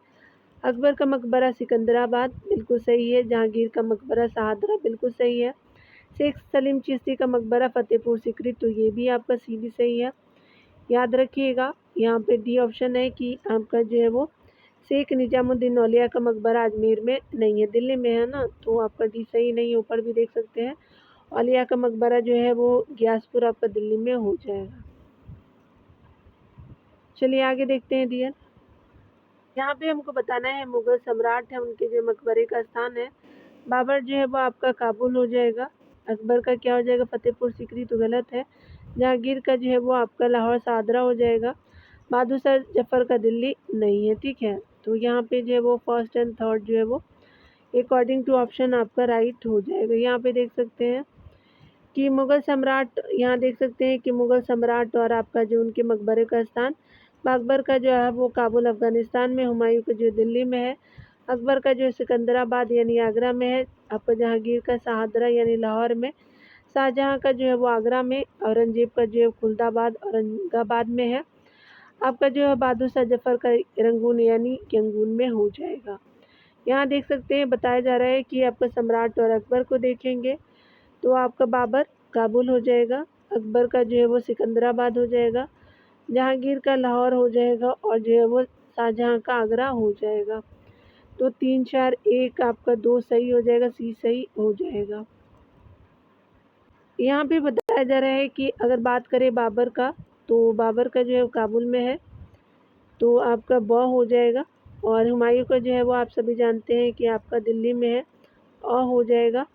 अकबर का मकबरा सिकंदराबाद बिल्कुल सही है। जहांगीर का मकबरा शाहदरा बिल्कुल सही है। शेख सलीम चिश्ती का मकबरा फतेहपुर सीकरी, तो ये भी आपका सी भी सही है, याद रखिएगा। यहाँ पे डी ऑप्शन है कि आपका जो है वो शेख निजामुद्दीन औलिया का मकबरा अजमेर में नहीं है, दिल्ली में है ना, तो आपका डी सही नहीं है। ऊपर भी देख सकते हैं औलिया का मकबरा जो है वो गियासपुर आपका दिल्ली में हो जाएगा। चलिए आगे देखते हैं डियर। यहाँ पे हमको बताना है मुगल सम्राट है उनके जो मकबरे का स्थान है। बाबर जो है वो आपका काबुल हो जाएगा। अकबर का क्या हो जाएगा, फतेहपुर सीकरी, तो गलत है। जहांगीर का जो है वो आपका लाहौर सादरा हो जाएगा। बहादुर शाह जफर का दिल्ली नहीं है, ठीक है। तो यहाँ पे जो है वो फर्स्ट एंड थर्ड जो है वो अकॉर्डिंग टू ऑप्शन आपका राइट हो जाएगा। यहाँ पे देख सकते हैं कि मुगल सम्राट, यहाँ देख सकते हैं कि मुगल सम्राट और आपका जो उनके मकबरे का स्थान, अकबर का जो है वो काबुल अफ़गानिस्तान में, हुमायूं का जो दिल्ली में है, अकबर का जो सिकंदराबाद यानी आगरा में है, आपका जहांगीर का शाहदरा यानी लाहौर में, शाहजहाँ का जो है वो आगरा में, औरंगजेब का जो है खुलदाबाद औरंगाबाद में है, आपका जो है बहादुर शाह जफर का रंगून यानी यंगून में हो जाएगा। यहाँ देख सकते हैं बताया जा रहा है कि आपका सम्राट और अकबर को देखेंगे तो आपका बाबर काबुल हो जाएगा, अकबर का जो है वो सिकंदराबाद हो जाएगा, जहांगीर का लाहौर हो जाएगा और जो है वो शाहजहाँ का आगरा हो जाएगा। तो 3 4 1 आपका 2 सही हो जाएगा, सी सही हो जाएगा। यहाँ पे बताया जा रहा है कि अगर बात करें बाबर का, तो बाबर का जो है काबुल में है, तो आपका ब हो जाएगा। और हुमायूं का जो है वो आप सभी जानते हैं कि आपका दिल्ली में है, अ हो जाएगा।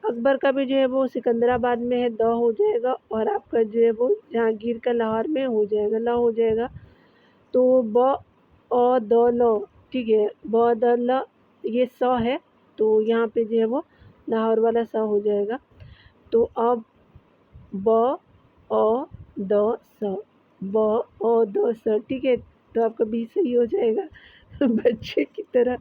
अकबर का भी जो है वो सिकंदराबाद में है, द हो जाएगा। और आपका जो है वो जहांगीर का लाहौर में हो जाएगा, ल हो जाएगा। तो ब अ द ल, ठीक है, ब द ल ये स है, तो यहाँ पे जो है वो लाहौर वाला स हो जाएगा। तो अब ब अ द स, ब अ द स, ठीक है, तो आपका बी सही हो जाएगा। बच्चे की तरह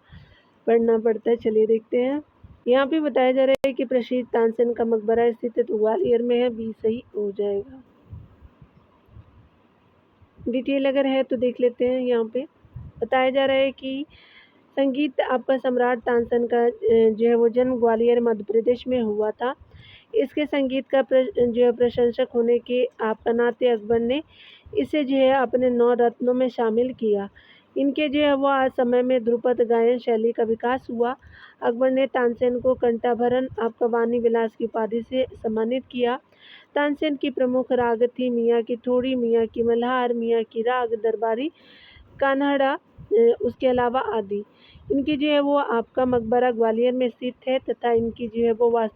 पढ़ना पड़ता है। चलिए देखते हैं। यहाँ पे बताया जा रहा है कि प्रसिद्ध तानसेन का मकबरा स्थित है, तो ग्वालियर में है, बी सही हो जाएगा। डिटेल अगर है तो देख लेते हैं। यहाँ पे बताया जा रहा है कि संगीत आपका सम्राट तानसेन का जो है वो जन्म ग्वालियर मध्य प्रदेश में हुआ था। इसके संगीत का जो है प्रशंसक होने के आपका नाते अकबर ने इसे जो है अपने 9 रत्नों में शामिल किया। इनके जो है वो आज समय में ध्रुपद गायन शैली का विकास हुआ। अकबर ने तानसेन को कंठाभरण आपका वाणी विलास की उपाधि से सम्मानित किया। तानसेन की प्रमुख राग थी मियाँ की ठोड़ी, मियाँ की मल्हार, मियाँ की राग दरबारी, कान्हाड़ा, उसके अलावा आदि। इनकी जो है वो आपका मकबरा ग्वालियर में स्थित है तथा इनकी जो है वो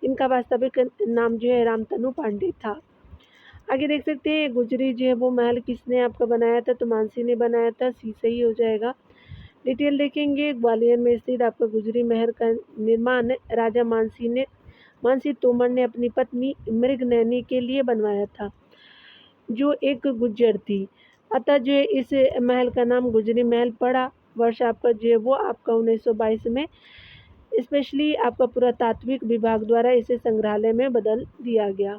इनका वास्तविक नाम जो है रामतनु पांडे था। आगे देख सकते हैं गुजरी जो है वो महल किसने आपका बनाया था, तो मानसी ने बनाया था, सी सही हो जाएगा। डिटेल देखेंगे, ग्वालियर में स्थित आपका गुजरी महल का निर्माण राजा मानसी तोमर ने अपनी पत्नी मृगनयनी के लिए बनवाया था, जो एक गुज्जर थी। अतः जो है इस महल का नाम गुजरी महल पड़ा। वर्ष आपका जो है वो आपका 1922 में स्पेशली आपका पुरातात्विक विभाग द्वारा इसे संग्रहालय में बदल दिया गया।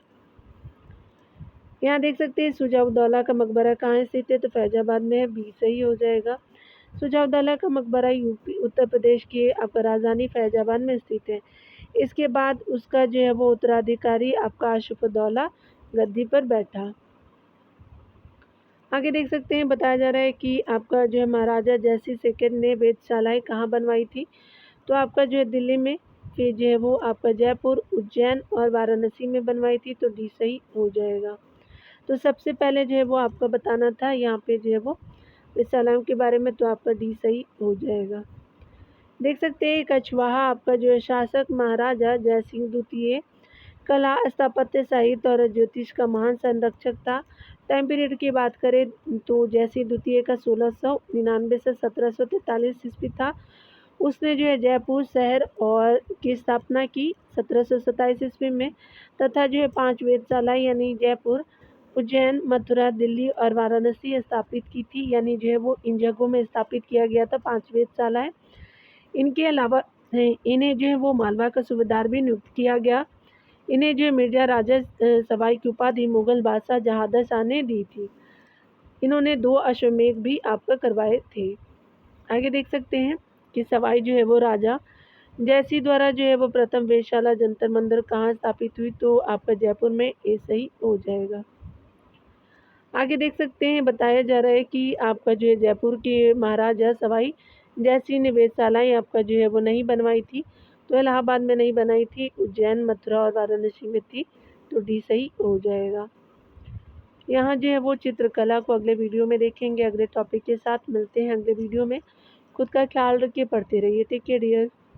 यहाँ देख सकते हैं सुजाउद्दौला का मकबरा कहाँ स्थित है, तो फैजाबाद में है, बी सही हो जाएगा। सुजाउद्दौला का मकबरा यूपी उत्तर प्रदेश की आपका राजधानी फैजाबाद में स्थित है। इसके बाद उसका जो है वो उत्तराधिकारी आपका आशुफ़उद्दौला गद्दी पर बैठा। आगे देख सकते हैं बताया जा रहा है कि आपका जो है महाराजा जयसिंह सेकंड ने वेधशालाएँ कहाँ बनवाई थी, तो आपका जो है दिल्ली में, फिर जो है वो आपका जयपुर, उज्जैन और वाराणसी में बनवाई थी, तो डी सही हो जाएगा। तो सबसे पहले जो है वो आपका बताना था यहाँ पे जो है वो वेधशालाओं के बारे में, तो आपका डी सही हो जाएगा। देख सकते हैं कछवाहा आपका जो है शासक महाराजा जयसिंह द्वितीय कला, स्थापत्य, साहित्य और ज्योतिष का महान संरक्षक था। टाइम पीरियड की बात करें तो जयसिंह द्वितीय का 1699 से 1743 ईस्वी था। उसने जो है जयपुर शहर और की स्थापना की 1727 ईस्वी में, तथा जो है 5 वेधशालाएँ यानी जयपुर, उज्जैन, मथुरा, दिल्ली और वाराणसी स्थापित की थी, यानी जो है वो इन जगहों में स्थापित किया गया था 5 वेधशालाएँ। इनके अलावा इन्हें जो है वो मालवा का सूबेदार भी नियुक्त किया गया। इन्हें जो है मिर्ज़ा राजा सवाई की उपाधि मुगल बादशाह जहादर शाह ने दी थी। इन्होंने 2 अश्वमेध भी आपका करवाए थे। आगे देख सकते हैं कि सवाई जो है वो राजा जयसिंह द्वारा जो है वो प्रथम वेधशाला जंतर मंतर कहाँ स्थापित हुई, तो आपका जयपुर में ए सही हो जाएगा। आगे देख सकते हैं बताया जा रहा है कि आपका जो है जयपुर के महाराजा सवाई जयसिंह ने वेधशालाएँ आपका जो है वो नहीं बनवाई थी, तो इलाहाबाद में नहीं बनाई थी, उज्जैन, मथुरा और वाराणसी में थी, तो डी सही हो जाएगा। यहाँ जो है वो चित्रकला को अगले वीडियो में देखेंगे। अगले टॉपिक के साथ मिलते हैं अगले वीडियो में। खुद का ख्याल रखिए, पढ़ते रहिए। Take care dear.